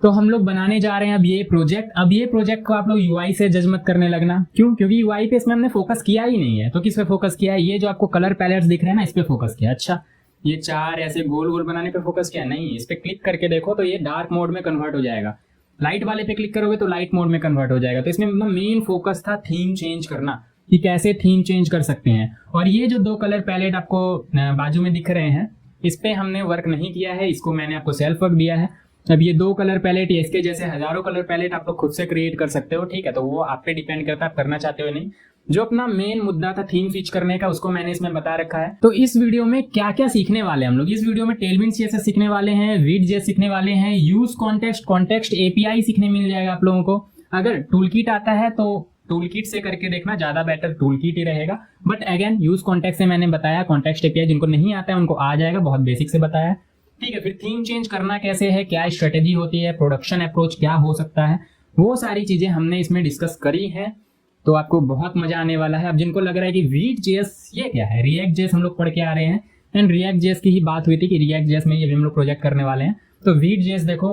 तो हम लोग बनाने जा रहे हैं अब ये प्रोजेक्ट। अब ये प्रोजेक्ट को आप लोग यूआई से जज मत करने लगना। क्यों? क्योंकि यूआई पे इसमें हमने फोकस किया ही नहीं है। तो किस पे फोकस किया है? ये जो आपको कलर पैलेट्स दिख रहे हैं ना, इस पे फोकस किया। अच्छा, ये 4 ऐसे गोल गोल बनाने पे फोकस किया नहीं। इस पे क्लिक करके देखो तो ये डार्क मोड में कन्वर्ट हो जाएगा। लाइट वाले पे क्लिक करोगे तो लाइट मोड में कन्वर्ट हो जाएगा। तो इसमें मेन फोकस था थीम चेंज करना, कि कैसे थीम चेंज कर सकते हैं। और ये जो 2 कलर पैलेट आपको बाजू में दिख रहे हैं, इस पे हमने वर्क नहीं किया है, इसको मैंने आपको सेल्फ वर्क दिया है। अब ये 2 कलर पैलेट, इसके जैसे हजारों कलर पैलेट आप लोग खुद से क्रिएट कर सकते हो, ठीक है। तो वो आप पे डिपेंड करता है आप करना चाहते हो नहीं। जो अपना मेन मुद्दा था थीम स्विच करने का, उसको मैंने इसमें बता रखा है। तो इस वीडियो में क्या क्या सीखने वाले हैं हम लोग? इस वीडियो में टेलविंड सीएसएस सीखने वाले हैं, वीट.जेएस सीखने वाले हैं, यूज कॉन्टेक्स्ट एपीआई सीखने मिल जाएगा आप लोगों को। अगर टूलकिट आता है तो टूलकिट से करके देखना, ज्यादा बेटर टूलकिट ही रहेगा। बट अगेन यूज कॉन्टेक्स्ट से मैंने बताया, कॉन्टेक्स्ट एपीआई जिनको नहीं आता है उनको आ जाएगा, बहुत बेसिक से बताया, ठीक है। फिर थीम चेंज करना कैसे है, क्या स्ट्रेटेजी होती है, प्रोडक्शन अप्रोच क्या हो सकता है, वो सारी चीजें हमने इसमें डिस्कस करी है। तो आपको बहुत मजा आने वाला है। अब जिनको लग रहा है कि वीट.जेएस ये क्या है, रिएक्ट.जेएस हम लोग पढ़ के आ रहे हैं, एंड रिएक्ट.जेएस की ही बात हुई थी कि रिएक्ट.जेएस में ये भी हम लोग प्रोजेक्ट करने वाले हैं। तो वीट.जेएस देखो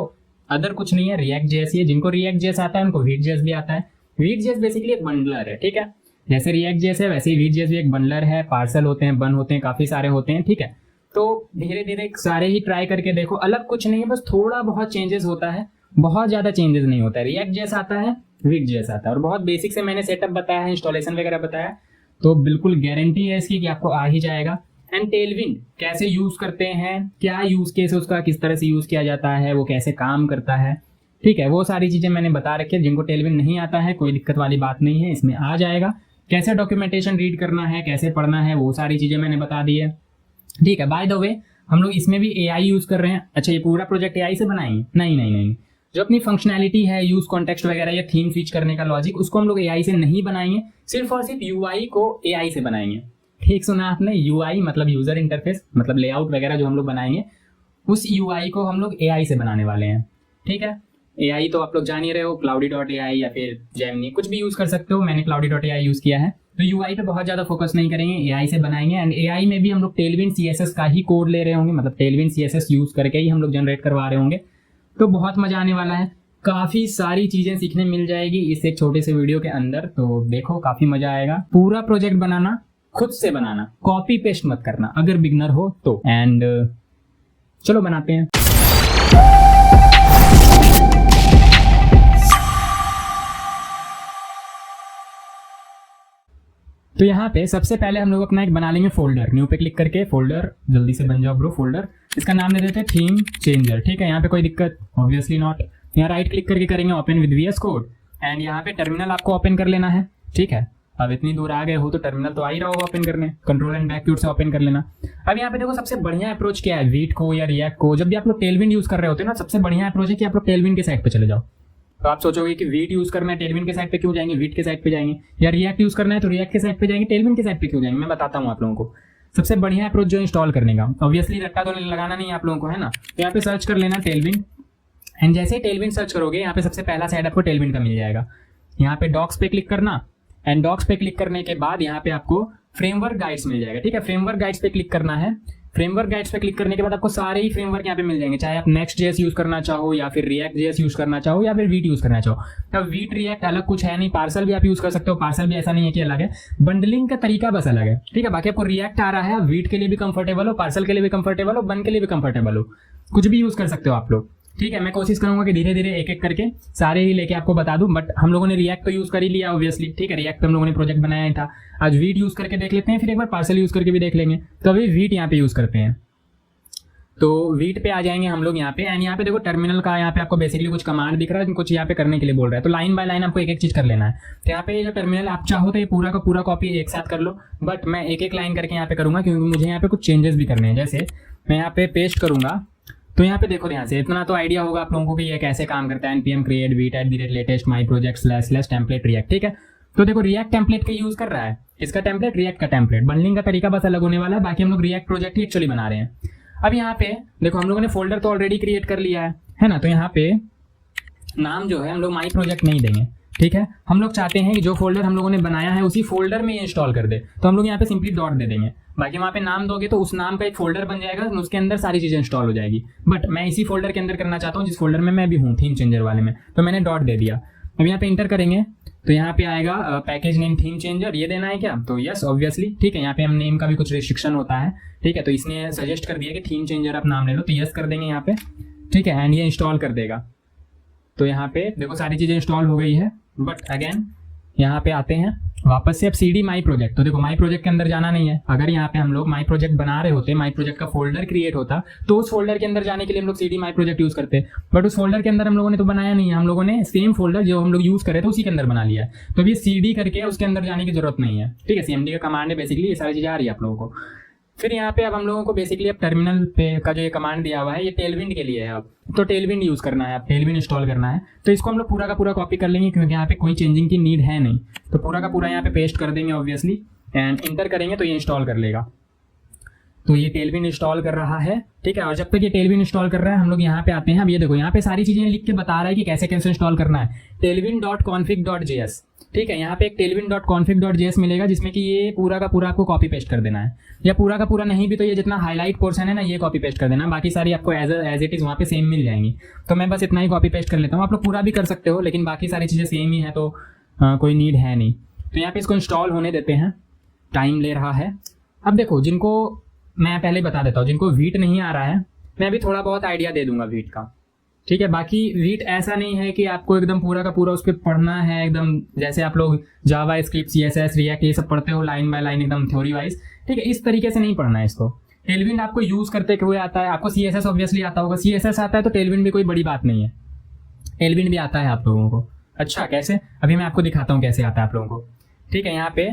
अदर कुछ नहीं है, रिएक्ट.जेएस ही है। जिनको रिएक्ट.जेएस आता है उनको वीट.जेएस भी आता है। वीट.जेएस बेसिकली एक बंडलर है, ठीक है। जैसे रिएक्ट.जेएस है वैसे ही वीट.जेएस भी एक बंडलर है। पार्सल होते हैं, बन होते हैं, काफी सारे होते हैं, ठीक है। तो धीरे धीरे सारे ही ट्राई करके देखो, अलग कुछ नहीं है, बस थोड़ा बहुत चेंजेस होता है, बहुत ज्यादा चेंजेस नहीं होता है। रिएक्ट.जेएस आता है, वीट.जेएस आता है, और बहुत बेसिक से मैंने सेटअप बताया है, इंस्टॉलेशन वगैरह बताया, तो बिल्कुल गारंटी है इसकी कि आपको आ ही जाएगा। एंड टेलविंड कैसे यूज करते हैं, क्या यूज केस है उसका, किस तरह से यूज किया जाता है, वो कैसे काम करता है, ठीक है, वो सारी चीजें मैंने बता रखी है। जिनको टेलविंड नहीं आता है कोई दिक्कत वाली बात नहीं है, इसमें आ जाएगा। कैसे डॉक्यूमेंटेशन रीड करना है, कैसे पढ़ना है, वो सारी चीजें मैंने बता दी है, ठीक है। बाय द वे हम लोग इसमें भी एआई यूज कर रहे हैं। अच्छा, ये पूरा प्रोजेक्ट एआई से बनाएंगे? नहीं नहीं नहीं, जो अपनी फंक्शनैलिटी है, यूज कॉन्टेक्स्ट वगैरह या थीम स्विच करने का लॉजिक, उसको हम लोग एआई से नहीं बनाएंगे, सिर्फ और सिर्फ यूआई को एआई से बनाएंगे। ठीक सुना आपने, यूआई मतलब यूजर इंटरफेस, मतलब लेआउट वगैरह जो हम लोग बनाएंगे, उस यूआई को हम लोग एआई से बनाने वाले हैं, ठीक है। एआई तो आप लोग जान ही रहे हो, cloudy.ai या फिर जेमिनी, कुछ भी यूज कर सकते हो। मैंने cloudy.ai यूज किया है। तो यूआई पे बहुत ज्यादा फोकस नहीं करेंगे, एआई से बनाएंगे। एंड एआई में भी हम लोग टेलविंड सीएसएस का ही कोड ले रहे होंगे, मतलब टेलविंड सीएसएस यूज करके ही हम लोग जनरेट करवा रहे होंगे। तो बहुत मजा आने वाला है, काफी सारी चीजें सीखने मिल जाएगी इस एक छोटे से वीडियो के अंदर। तो देखो काफी मजा आएगा। पूरा प्रोजेक्ट बनाना खुद से बनाना, कॉपी पेस्ट मत करना अगर बिगनर हो तो। एंड चलो बनाते हैं। तो यहाँ पे सबसे पहले हम लोग अपना एक बना लेंगे फोल्डर। न्यू पे क्लिक करके फोल्डर, जल्दी से बन जाओ ब्रो फोल्डर। इसका नाम दे देते हैं थीम चेंजर, ठीक है। यहाँ पे कोई दिक्कत ऑब्वियसली नॉट। यहाँ राइट क्लिक करके करेंगे open with VS Code, and यहाँ पे टर्मिनल आपको ओपन कर लेना है, ठीक है। अब इतनी दूर आ गए हो तो टर्मिनल तो आ ही रहा होगा ओपन करने, कंट्रोल एंड बैक कीज से ओपन कर लेना। अब यहाँ पे देखो सबसे बढ़िया अप्रोच क्या है, वीट को या रिएक्ट को, जब भी आप लोग टेलविंड यूज कर रहे होते हैं ना, सबसे बढ़िया अप्रोच है कि आप लोग टेलविंड के साइड पे चले जाओ। तो आप सोचोगे कि वीट यूज करना है टेलविंड के साइड पे क्यों जाएंगे, वीट के साइड पे जाएंगे, या रिएक्ट यूज करना है तो रिएक्ट के साइड पे जाएंगे, टेलविंड के साइड पे क्यों जाएंगे, मैं बताता हूँ आप लोगों को। सबसे बढ़िया अप्रोच जो इंस्टॉल करने का, ऑब्वियसली रट्टा तो लगाना नहीं है आप लोगों को, है ना। तो यहाँ पे सर्च कर लेना टेलविंड, एंड जैसे ही टेलविंड सर्च करोगे यहाँ पे सबसे पहला साइड आपको टेलविंड का मिल जाएगा। यहाँ पे डॉक्स पे क्लिक करना, एंड डॉक्स पे क्लिक करने के बाद यहाँ पे आपको फ्रेमवर्क गाइड्स मिल जाएगा, ठीक है। फ्रेमवर्क गाइड्स पे क्लिक करना है। फ्रेमवर्क गाइड्स पे क्लिक करने के बाद आपको सारे ही फ्रेमवर्क यहाँ पे मिल जाएंगे, चाहे आप नेक्स्ट.जेएस यूज करना चाहो, या फिर रिएक्ट.जेएस यूज करना चाहो, या फिर वीट यूज करना चाहो। अब वीट रिएक्ट अलग कुछ है नहीं, पार्सल भी आप यूज कर सकते हो, पार्सल भी ऐसा नहीं है कि अलग है, बंडलिंग का तरीका बस अलग है, ठीक है। बाकी आपको रिएक्ट आ रहा है, वीट के लिए भी कंफर्टेबल हो, पार्सल के लिए भी कंफर्टेबल हो, बन के लिए भी कंफर्टेबल हो, कुछ भी यूज कर सकते हो आप लोग, ठीक है। मैं कोशिश करूंगा कि धीरे धीरे एक एक करके सारे ही लेके आपको बता दूं, बट हम लोगों ने रिएक्ट तो यूज कर ही लिया ऑब्वियसली, ठीक है। रिएक्ट हम लोगों ने प्रोजेक्ट बनाया ही था। आज वीट यूज करके देख लेते हैं, फिर एक बार पार्सल यूज करके भी देख लेंगे। तो अभी वीट यहाँ पे यूज करते हैं, तो वीट पे आ जाएंगे हम लोग यहाँ पे। एंड यहाँ पे देखो टर्मिनल का यहाँ पे आपको बेसिकली कुछ कमांड दिख रहा है, कुछ यहाँ पे करने के लिए बोल रहा है, तो लाइन बाय लाइन आपको एक एक चीज कर लेना है। तो यहाँ पे जो टर्मिनल आप चाहो तो ये पूरा का पूरा कॉपी एक साथ कर लो, बट मैं एक एक लाइन करके यहाँ पे करूंगा क्योंकि मुझे यहाँ पे कुछ चेंजेस भी करने हैं। जैसे मैं यहाँ पे पेस्ट करूंगा, तो यहाँ पे देखो ध्यान से, इतना तो आइडिया होगा आप लोगों को कि ये कैसे काम करता है। npm create vite@latest my project / template react, ठीक है। तो देखो रिएक्ट टेम्पलेट का यूज कर रहा है, इसका टेम्पलेट रिएक्ट का टेम्पलेट, बंडलिंग का तरीका बस अलग होने वाला है, बाकी हम लोग रिएक्ट प्रोजेक्ट ही एक्चुअली बना रहे हैं। अब यहाँ पे देखो हम लोगों ने फोल्डर तो ऑलरेडी क्रिएट कर लिया है ना। तो यहाँ पे नाम जो है हम लोग माई प्रोजेक्ट नहीं देंगे, ठीक है। हम लोग चाहते हैं कि जो फोल्डर हम लोगों ने बनाया है उसी फोल्डर में इंस्टॉल कर दे, तो हम लोग यहाँ पे सिंपली डॉट दे देंगे। बाकी वहाँ पे नाम दोगे तो उस नाम का एक फोल्डर बन जाएगा, उसके अंदर सारी चीज़ें इंस्टॉल हो जाएगी। बट मैं इसी फोल्डर के अंदर करना चाहता हूँ जिस फोल्डर में मैं भी हूँ, थीम चेंजर वाले में, तो मैंने डॉट दे दिया। अब यहाँ पे इंटर करेंगे तो यहाँ पे आएगा पैकेज नेम थीम चेंजर, ये देना है क्या, तो यस ऑब्वियसली, ठीक है। यहाँ पे हम नेम का भी कुछ रिस्ट्रिक्शन होता है, ठीक है, तो इसने सजेस्ट कर दिया कि थीम चेंजर आप नाम ले लो, तो यस कर देंगे यहाँ पे, ठीक है, एंड ये इंस्टॉल कर देगा। तो यहाँ पे देखो सारी चीज़ें इंस्टॉल हो गई है। बट अगेन यहाँ पे आते हैं वापस से, अब CD माई प्रोजेक्ट, तो देखो माई प्रोजेक्ट के अंदर जाना नहीं है। अगर यहाँ पे हम लोग माई प्रोजेक्ट बना रहे होते, माई प्रोजेक्ट का फोल्डर क्रिएट होता, तो उस फोल्डर के अंदर जाने के लिए हम लोग CD माई प्रोजेक्ट यूज करते, बट उस फोल्डर के अंदर हम लोगों ने तो बनाया नहीं है, हम लोगों ने सेम फोल्डर जो हम लोग यूज करे थे उसी के अंदर बना लिया है। तो अभी CD करके उसके अंदर जाने की जरूरत नहीं है, ठीक है। CMD का कमांड है बेसिकली, ये सारी चीजें आ रही है आप लोगों को। फिर यहाँ पे अब हम लोगों को बेसिकली अब टर्मिनल पे का जो ये कमांड दिया हुआ है ये टेलविंड के लिए है। अब तो टेलविंड यूज करना है, अब टेलविंड इंस्टॉल करना है, तो इसको हम लोग पूरा का पूरा कॉपी कर लेंगे क्योंकि यहाँ पे कोई चेंजिंग की नीड है नहीं, तो पूरा का पूरा यहाँ पे पेस्ट कर देंगे ऑब्वियसली, एंड इंटर करेंगे तो ये इंस्टॉल कर लेगा। तो ये टेलविंड इंस्टॉल कर रहा है, ठीक है। और जब तक ये टेलविंड इंस्टॉल कर रहा है हम लोग यहाँ पे आते हैं। अब ये देखो यहाँ पे सारी चीजें लिख के बता रहा है कि कैसे कैसे इंस्टॉल करना है, tailwind.config.js, ठीक है। यहाँ पे एक tailwind.config.js मिलेगा जिसमें कि ये पूरा का पूरा आपको कॉपी पेस्ट कर देना है, या पूरा का पूरा नहीं भी तो ये जितना हाईलाइट पोर्शन है ना ये कॉपी पेस्ट कर देना, बाकी सारी आपको एज इट इज वहाँ पे सेम मिल जाएंगी। तो मैं बस इतना ही कॉपी पेस्ट कर लेता हूँ, आप लोग पूरा भी कर सकते हो लेकिन बाकी सारी चीज़ें सेम ही है तो कोई नीड है नहीं। तो यहाँ पे इसको इंस्टॉल होने देते हैं, टाइम ले रहा है। अब देखो जिनको मैं पहले बता देता हूँ, जिनको वीट नहीं आ रहा है मैं अभी थोड़ा बहुत आइडिया दे दूंगा वीट का, ठीक है। बाकी वीट ऐसा नहीं है कि आपको एकदम पूरा का पूरा उस पर पढ़ना है, एकदम जैसे आप लोग जावा स्क्रिप्ट CSS रिएक्ट ये सब पढ़ते हो लाइन बाय लाइन एकदम थ्योरी वाइज, ठीक है, इस तरीके से नहीं पढ़ना है इसको। टेलविंड आपको यूज करते हुए आता है, आपको CSS ऑब्वियसली आता होगा, CSS आता है तो टेलविंड भी कोई बड़ी बात नहीं है, टेलविंड भी आता है आप लोगों को। अच्छा कैसे, अभी मैं आपको दिखाता हूँ कैसे आता है आप लोगों को, ठीक है। यहाँ पे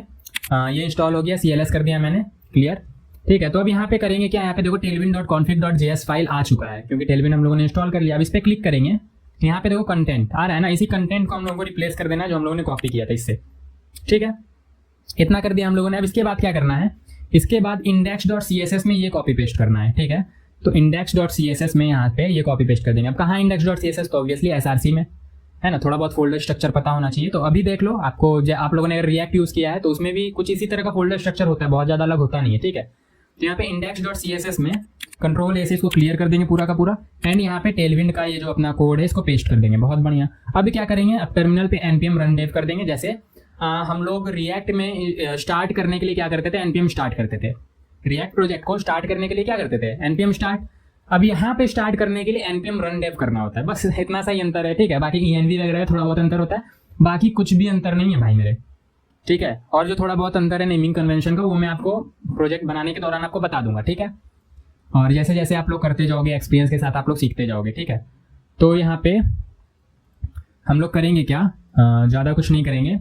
ये इंस्टॉल हो गया, CLS कर दिया मैंने, क्लियर, ठीक है। तो अब यहाँ पे करेंगे क्या, यहाँ पे देखो tailwind.config.js फाइल आ चुका है क्योंकि टेलविंड हम लोगों ने इंस्टॉल कर लिया। अब इस पर क्लिक करेंगे, यहाँ पे देखो कंटेंट आ रहा है ना, इसी कंटेंट को हम लोगों को रिप्लेस कर देना है जो हम लोगों ने कॉपी किया था इससे, ठीक है। इतना कर दिया हम लोगों ने। अब इसके बाद क्या करना है, इसके बाद index.css में ये कॉपी पेस्ट करना है, ठीक है। तो index.css में यहाँ पे ये कॉपी पेस्ट कर देंगे। अब कहाँ index.css, तो ऑब्वियसली SRC में है ना, थोड़ा बहुत फोल्डर स्ट्रक्चर पता होना चाहिए। तो अभी देख लो आपको, आप लोगों ने अगर रिएक्ट यूज किया है तो उसमें भी कुछ इसी तरह का फोल्डर स्ट्रक्चर होता है, बहुत ज्यादा अलग होता नहीं है, ठीक है। तो यहाँ पे index.css में Ctrl A से इसको क्लियर कर देंगे पूरा का पूरा, एंड यहाँ पे टेलविंड का ये जो अपना कोड है इसको पेस्ट कर देंगे, बहुत बढ़िया। अब क्या करेंगे, अब टर्मिनल पे npm run dev कर देंगे, जैसे हम लोग रिएक्ट में स्टार्ट करने के लिए क्या करते थे, npm स्टार्ट करते थे। रिएक्ट प्रोजेक्ट को स्टार्ट करने के लिए क्या करते थे, npm स्टार्ट। अब यहाँ पे स्टार्ट करने के लिए npm run dev करना होता है, बस इतना सा ही अंतर है, ठीक है। बाकी env वगैरह थोड़ा बहुत अंतर होता है, बाकी कुछ भी अंतर नहीं है भाई मेरे, ठीक है। और जो थोड़ा बहुत अंतर है नेमिंग कन्वेंशन का वो मैं आपको प्रोजेक्ट बनाने के दौरान आपको बता दूंगा, ठीक है। और जैसे जैसे आप लोग करते जाओगे एक्सपीरियंस के साथ आप लोग सीखते जाओगे, ठीक है। तो यहाँ पे हम लोग करेंगे क्या, ज़्यादा कुछ नहीं करेंगे,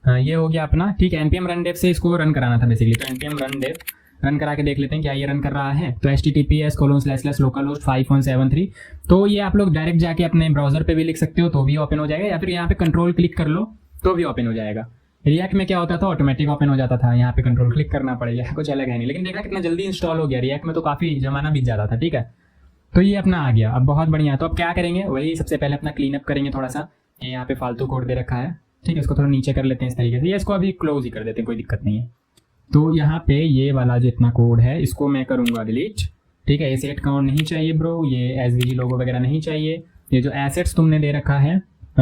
ये हो गया अपना, ठीक है। npm run dev से इसको रन कराना था बेसिकली, तो npm run dev रन करा के देख लेते हैं क्या ये रन कर रहा है। तो https://localhost 5173, तो ये आप लोग डायरेक्ट जाके अपने ब्राउजर पे भी लिख सकते हो तो भी ओपन हो जाएगा, या फिर यहाँ पे कंट्रोल क्लिक कर लो तो भी ओपन हो जाएगा। रिएक्ट में क्या होता था, ऑटोमेटिक ओपन हो जाता था, यहाँ पे कंट्रोल क्लिक करना पड़ेगा, कुछ अलग है नहीं। लेकिन देखा कितना जल्दी इंस्टॉल हो गया, रिएक्ट में तो काफ़ी जमाना बीत जाता था, ठीक है। तो ये अपना आ गया, अब बहुत बढ़िया। तो अब क्या करेंगे, वही सबसे पहले अपना क्लीन अप करेंगे थोड़ा सा, ये यहाँ पे फालतू कोड दे रखा है, ठीक है। इसको थोड़ा नीचे कर लेते हैं इस तरीके से, ये इसको अभी क्लोज ही कर देते हैं, कोई दिक्कत नहीं है। तो यहाँ पे ये वाला जितना कोड है इसको मैं करूँगा डिलीट, ठीक है। ये सेट काउंट नहीं चाहिए ब्रो, ये SVG लोगो वगैरह नहीं चाहिए, ये जो एसेट्स तुमने दे रखा है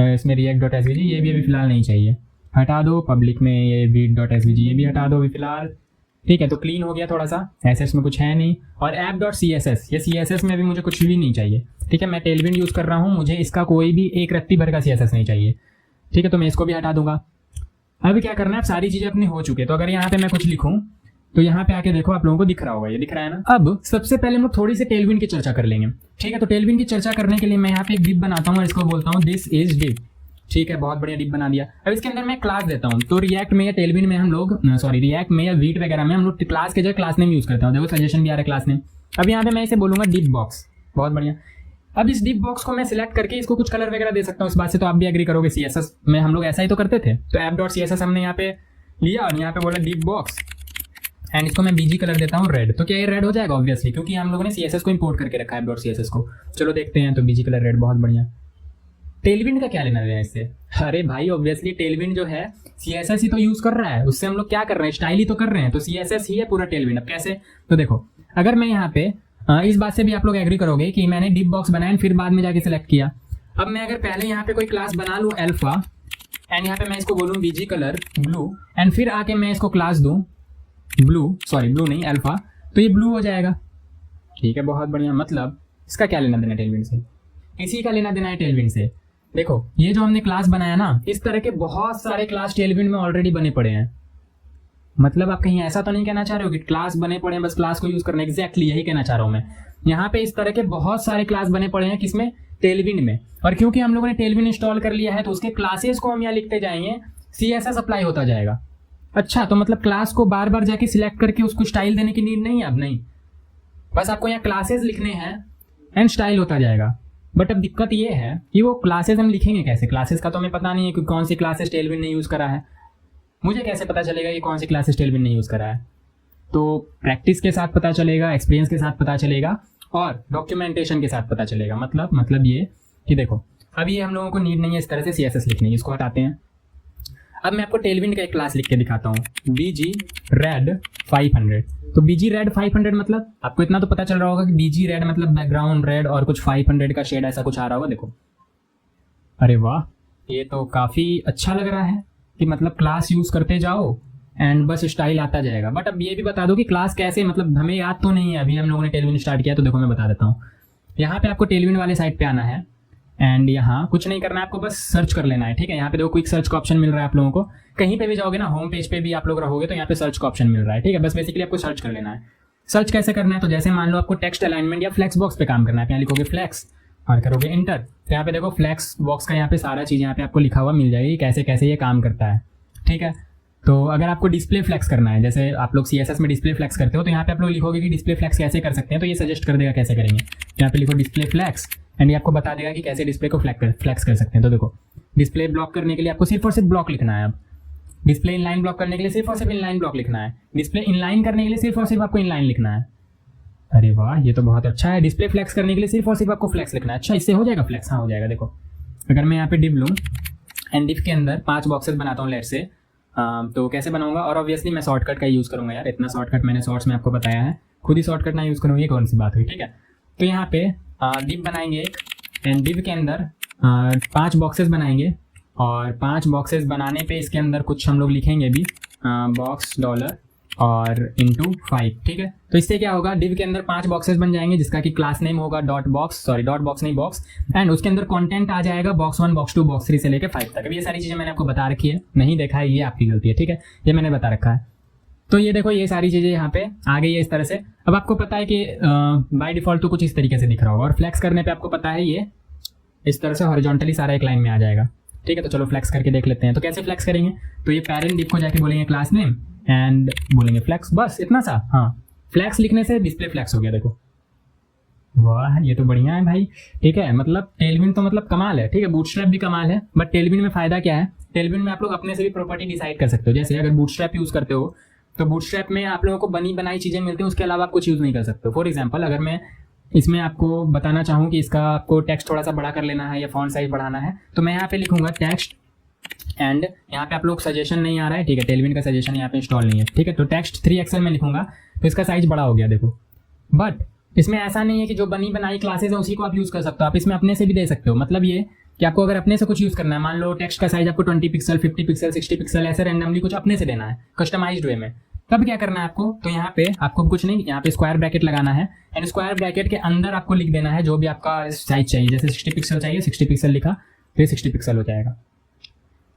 इसमें react.svg ये भी अभी फिलहाल नहीं चाहिए, हटा दो। पब्लिक में ये vid.svg ये भी हटा दो अभी फिलहाल, ठीक है। तो क्लीन हो गया थोड़ा सा, एसेट्स में कुछ है नहीं। और app.css, ये CSS में भी मुझे कुछ भी नहीं चाहिए, ठीक है। मैं टेलविंड यूज़ कर रहा हूँ, मुझे इसका कोई भी एक रत्ती भर का CSS नहीं चाहिए, ठीक है। तो मैं इसको भी हटा दूंगा। अभी क्या करना है, अब सारी चीज़ें अपनी हो चुकी है। तो अगर यहाँ पे मैं कुछ लिखूँ तो यहाँ पे आके देखो आप लोगों को दिख रहा होगा, ये दिख रहा है ना। अब सबसे पहले हम लोग थोड़ी सी टेलविंड की चर्चा कर लेंगे, ठीक है। तो टेलविंड की चर्चा करने के लिए मैं यहाँ पे एक डिप बनाता हूँ और इसको बोलता हूँ दिस इज डिप, ठीक है। बहुत बढ़िया डिप बना दिया। अब इसके अंदर मैं क्लास देता हूँ। तो रिएक्ट में या टेलविंड में हम लोग रिएक्ट में या वीट वगैरह में हम लोग क्लास के जगह क्लास नेम यूज करते हैं। देखो सजेशन भी आ रहा है क्लास नेम। अब यहाँ पे मैं इसे बोलूंगा डिप बॉक्स, बहुत बढ़िया। अब इस डिप बॉक्स को मैं सिलेक्ट करके इसको कुछ कलर वगैरह दे सकता हूँ, इस बात से तो आप भी एग्री करोगे। CSS में हम लोग ऐसा ही तो करते थे। तो app.css हमने यहाँ पे लिया और यहाँ पे बोला डिप बॉक्स, एंड इसको मैं BG कलर देता हूँ रेड। तो क्या ये रेड हो जाएगा ऑब्वियसली, क्योंकि हम लोगों ने CSS को इंपोर्ट करके रखा है app.css को। चलो देखते हैं। तो BG कलर रेड, बहुत बढ़िया। टेलविंड का क्या लेना देना है इससे? अरे भाई ऑब्वियसली टेलविंड जो है CSS ही तो यूज कर रहा है, उससे हम लोग क्या कर रहे हैं, स्टाइल ही तो कर रहे हैं, तो CSS ही है पूरा टेलविंड। अब कैसे? तो देखो अगर मैं यहाँ पे इस बात से भी आप लोग एग्री करोगे कि मैंने डिप बॉक्स बनाया फिर बाद में जाके सिलेक्ट किया। अब मैं अगर पहले यहाँ पे कोई क्लास बना लूँ अल्फा एंड यहाँ पे मैं इसको बोलूँ BG कलर ब्लू एंड फिर आके मैं इसको क्लास दूँ ब्लू नहीं अल्फा, तो ये ब्लू हो जाएगा। ठीक है, बहुत बढ़िया। मतलब इसका क्या लेना देना टेलविंड से? इसी का लेना देना है टेलविंड से। देखो ये जो हमने क्लास बनाया ना, इस तरह के बहुत सारे क्लास टेलविंड में ऑलरेडी बने पड़े हैं। मतलब आप कहीं ऐसा तो नहीं कहना चाह रहे हो कि क्लास बने पड़े हैं बस क्लास को यूज करना, एग्जैक्टली यही कहना चाह रहा हूं मैं। यहाँ पे इस तरह के बहुत सारे क्लास बने पड़े हैं, किसमें? टेलविंड में। और क्योंकि हम लोगों ने टेलविंड इंस्टॉल कर लिया है तो उसके क्लासेस को हम यहाँ लिखते जाएंगे, CSS अप्लाई होता जाएगा। अच्छा, तो मतलब क्लास को बार बार जाके सिलेक्ट करके उसको स्टाइल देने की नीड नहीं है अब, नहीं, बस आपको यहाँ क्लासेस लिखने हैं एंड स्टाइल होता जाएगा। बट अब दिक्कत ये है कि वो क्लासेस हम लिखेंगे कैसे? क्लासेस का तो हमें पता नहीं है कि कौन सी क्लासेस टेलविंड ने यूज करा है। मुझे कैसे पता चलेगा कि कौन सी क्लासेस टेलविंड ने यूज करा है? तो प्रैक्टिस के साथ पता चलेगा, एक्सपीरियंस के साथ पता चलेगा और डॉक्यूमेंटेशन के साथ पता चलेगा। मतलब ये कि देखो अब ये हम लोगों को नीड नहीं है इस तरह से CSS लिखने की, इसको हटाते हैं। अब मैं आपको टेलविंड का एक क्लास लिख के दिखाता हूँ, BG Red 500। तो BG Red 500 मतलब आपको इतना तो पता चल रहा होगा कि BG Red मतलब बैकग्राउंड रेड और कुछ 500 का शेड ऐसा कुछ आ रहा होगा। देखो, अरे वाह, ये तो काफ़ी अच्छा लग रहा है कि मतलब क्लास यूज़ करते जाओ एंड बस स्टाइल आता जाएगा। बट अब ये भी बता दो कि क्लास कैसे, मतलब हमें याद तो नहीं है, अभी हम लोगों ने टेलविंड स्टार्ट किया। तो देखो मैं बता देता हूँ, यहाँ पे आपको टेलविंड वाले साइट पे आना है एंड यहाँ कुछ नहीं करना है, आपको बस सर्च कर लेना है। ठीक है, यहाँ पे देखो क्विक सर्च का ऑप्शन मिल रहा है आप लोगों को, कहीं पे भी जाओगे ना, होम पेज पे भी आप लोग रहोगे तो यहाँ पे सर्च का ऑप्शन मिल रहा है। ठीक है, बस बेसिकली आपको सर्च कर लेना है। सर्च कैसे करना है? तो जैसे मान लो आपको टेक्स्ट अलाइनमेंट या फ्लेक्स बॉक्स पे काम करना है, यहाँ लिखोगे फ्लेक्स और करोगे इंटर, तो यहाँ पे देखो फ्लेक्स बॉक्स का यहाँ पे सारा चीज़ यहाँ पे आपको लिखा हुआ मिल जाएगी कैसे कैसे ये काम करता है। ठीक है, तो अगर आपको डिस्प्ले फ्लेक्स करना है, जैसे आप लोग CSS में डिस्प्ले फ्लेक्स करते हो, तो यहाँ पे आप लोग लिखोगे कि डिस्प्ले फ्लेक्स कैसे कर सकते हैं, तो ये सजेस्ट कर देगा कैसे करेंगे। यहाँ पे लिखो डिस्प्ले फ्लेक्स एंड ये आपको बता देगा कि कैसे डिस्प्ले को फ्लेक्स कर सकते हैं। तो देखो डिस्प्ले ब्लॉक करने के लिए आपको सिर्फ और सिर्फ ब्लॉक लिखना है। अब डिस्प्ले इनलाइन ब्लॉक करने के लिए सिर्फ और सिर्फ इनलाइन ब्लॉक लिखना है। डिस्प्ले इनलाइन करने के लिए सिर्फ और सिर्फ आपको इनलाइन लिखना है। अरे वाह, ये तो बहुत अच्छा है। डिस्प्ले फ्लेक्स करने के लिए सिर्फ और सिर्फ आपको फ्लेक्स लिखना है। अच्छा, इससे हो जाएगा फ्लेक्स? हाँ हो जाएगा। देखो अगर मैं यहाँ पे डिव लूँ एंड डिव के अंदर 5 बॉक्सेस बनाता हूँ लेट से, तो कैसे बनाऊंगा? और ऑब्वियसली मैं शॉर्टकट का यूज़ करूंगा यार, इतना शॉर्टकट मैंने शॉर्ट्स में आपको बताया है, खुद ही शॉर्टकट ना यूज़ करूँगी, कौन सी बात हुई। ठीक है, तो यहाँ पे डिव बनाएंगे एक एंड डिव के अंदर 5 बॉक्सेस बनाएंगे और 5 बॉक्सेस बनाने पे इसके अंदर कुछ हम लोग लिखेंगे भी, बॉक्स डॉलर और इंटू 5। ठीक है, तो इससे क्या होगा, डिव के अंदर 5 बॉक्सेस बन जाएंगे जिसका कि क्लास नेम होगा डॉट बॉक्स नहीं बॉक्स, एंड उसके अंदर कंटेंट आ जाएगा बॉक्स 1 बॉक्स 2 बॉक्स 3 से लेकर 5 तक। अब ये सारी चीज़ें मैंने आपको बता रखी है, नहीं देखा है ये आपकी गलती है। ठीक है, ये मैंने बता रखा है। तो ये देखो ये सारी चीज़ें यहाँ पे आ गई है इस तरह से। अब आपको पता है कि बाय डिफॉल्ट तो कुछ इस तरीके से दिख रहा होगा और फ्लेक्स करने पे आपको पता है ये इस तरह से हॉरिजॉन्टली सारा एक लाइन में आ जाएगा। ठीक है, तो चलो फ्लेक्स करके देख लेते हैं। तो कैसे फ्लेक्स करेंगे? तो ये पेरेंट डिव को जाके बोलेंगे क्लास नेम एंड बोलेंगे फ्लेक्स, बस इतना सा। हाँ, फ्लेक्स लिखने से डिस्प्ले फ्लेक्स हो गया। देखो वाह, ये तो बढ़िया है भाई। ठीक है, मतलब टेलविंड तो मतलब कमाल है। ठीक है, बूटस्ट्रैप भी कमाल है, बट टेलविंड में फ़ायदा क्या है? टेलविंड में आप लोग अपने से भी प्रॉपर्टी डिसाइड कर सकते हो। जैसे अगर बूटस्ट्रैप यूज़ करते हो तो बूटस्ट्रैप में आप लोगों को बनी बनाई चीज़ें मिलती हैं, उसके अलावा आप कुछ यूज़ नहीं कर सकते हो। फॉर एग्जाम्पल अगर मैं इसमें आपको बताना चाहूँ कि इसका आपको टेक्स्ट थोड़ा सा बड़ा कर लेना है या फॉन्ट साइज बढ़ाना है, तो मैं यहाँ पे लिखूंगा टेक्स्ट एंड यहाँ पे आप लोग सजेशन नहीं आ रहा है। ठीक है, टेलविंड का सजेशन यहाँ पे इंस्टॉल नहीं है। ठीक है, तो टेक्स्ट 3 XL में लिखूंगा तो इसका साइज बड़ा हो गया। देखो, बट इसमें ऐसा नहीं है कि जो बनी बनाई क्लासेज है उसी को आप यूज़ कर सकते हो, आप इसमें अपने से भी दे सकते हो। मतलब ये कि आपको अगर अपने से कुछ यूज़ करना है, मान लो टेक्स्ट का साइज आपको 20 पिक्सल 50 पिक्सल 60 पिक्सल ऐसे रैंडमली कुछ अपने से देना है कस्टमाइज्ड वे में, तब क्या करना है आपको? तो यहाँ पे आपको कुछ नहीं, यहाँ पे स्क्वायर ब्रैकेट लगाना है एंड स्क्वायर ब्रैकेट के अंदर आपको लिख देना है जो भी आपका साइज चाहिए। जैसे 60 पिक्सल चाहिए, 60 पिक्सल लिखा तो 60 पिक्सल हो जाएगा।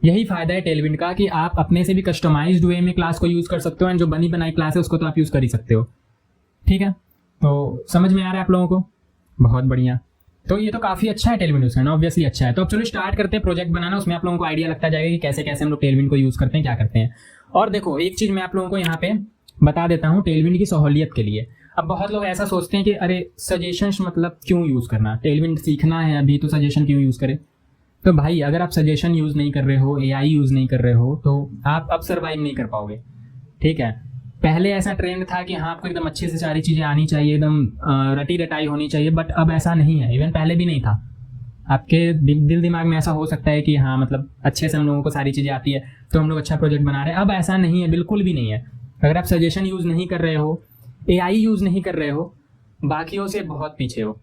यही फायदा है टेलविंड का कि आप अपने से भी कस्टमाइज्ड वे में क्लास को यूज़ कर सकते हो एंड जो बनी बनाई क्लास है उसको तो आप यूज़ कर ही सकते हो। ठीक है, तो समझ में आ रहा है आप लोगों को? बहुत बढ़िया। तो ये तो काफ़ी अच्छा है टेलविंड उसका ना, ऑब्वियसली अच्छा है। तो अब चलो स्टार्ट करते हैं प्रोजेक्ट बनाना, उसमें आप लोगों को आइडिया लगता जाएगा कि कैसे कैसे हम लोग टेलविंड को यूज़ करते हैं, क्या करते हैं। और देखो एक चीज़ मैं आप लोगों को यहाँ पे बता देता हूँ टेलविंड की सहूलियत के लिए। अब बहुत लोग ऐसा सोचते हैं कि अरे सजेशंस मतलब क्यों यूज़ करना, टेलविंड सीखना है अभी तो सजेशन क्यों यूज़ करें? तो भाई अगर आप सजेशन यूज़ नहीं कर रहे हो, AI यूज़ नहीं कर रहे हो, तो आप अब सर्वाइव नहीं कर पाओगे। ठीक है, पहले ऐसा ट्रेंड था कि हाँ आपको एकदम अच्छे से सारी चीज़ें आनी चाहिए, एकदम रटी रटाई होनी चाहिए, बट अब ऐसा नहीं है, इवन पहले भी नहीं था। आपके दिल दिमाग में ऐसा हो सकता है कि हाँ मतलब अच्छे से हम लोगों को सारी चीज़ें आती है तो हम लोग अच्छा प्रोजेक्ट बना रहे हैं। अब ऐसा नहीं है, बिल्कुल भी नहीं है। अगर आप सजेशन यूज़ नहीं कर रहे हो, AI यूज़ नहीं कर रहे हो, बाकियों से बहुत पीछे हो,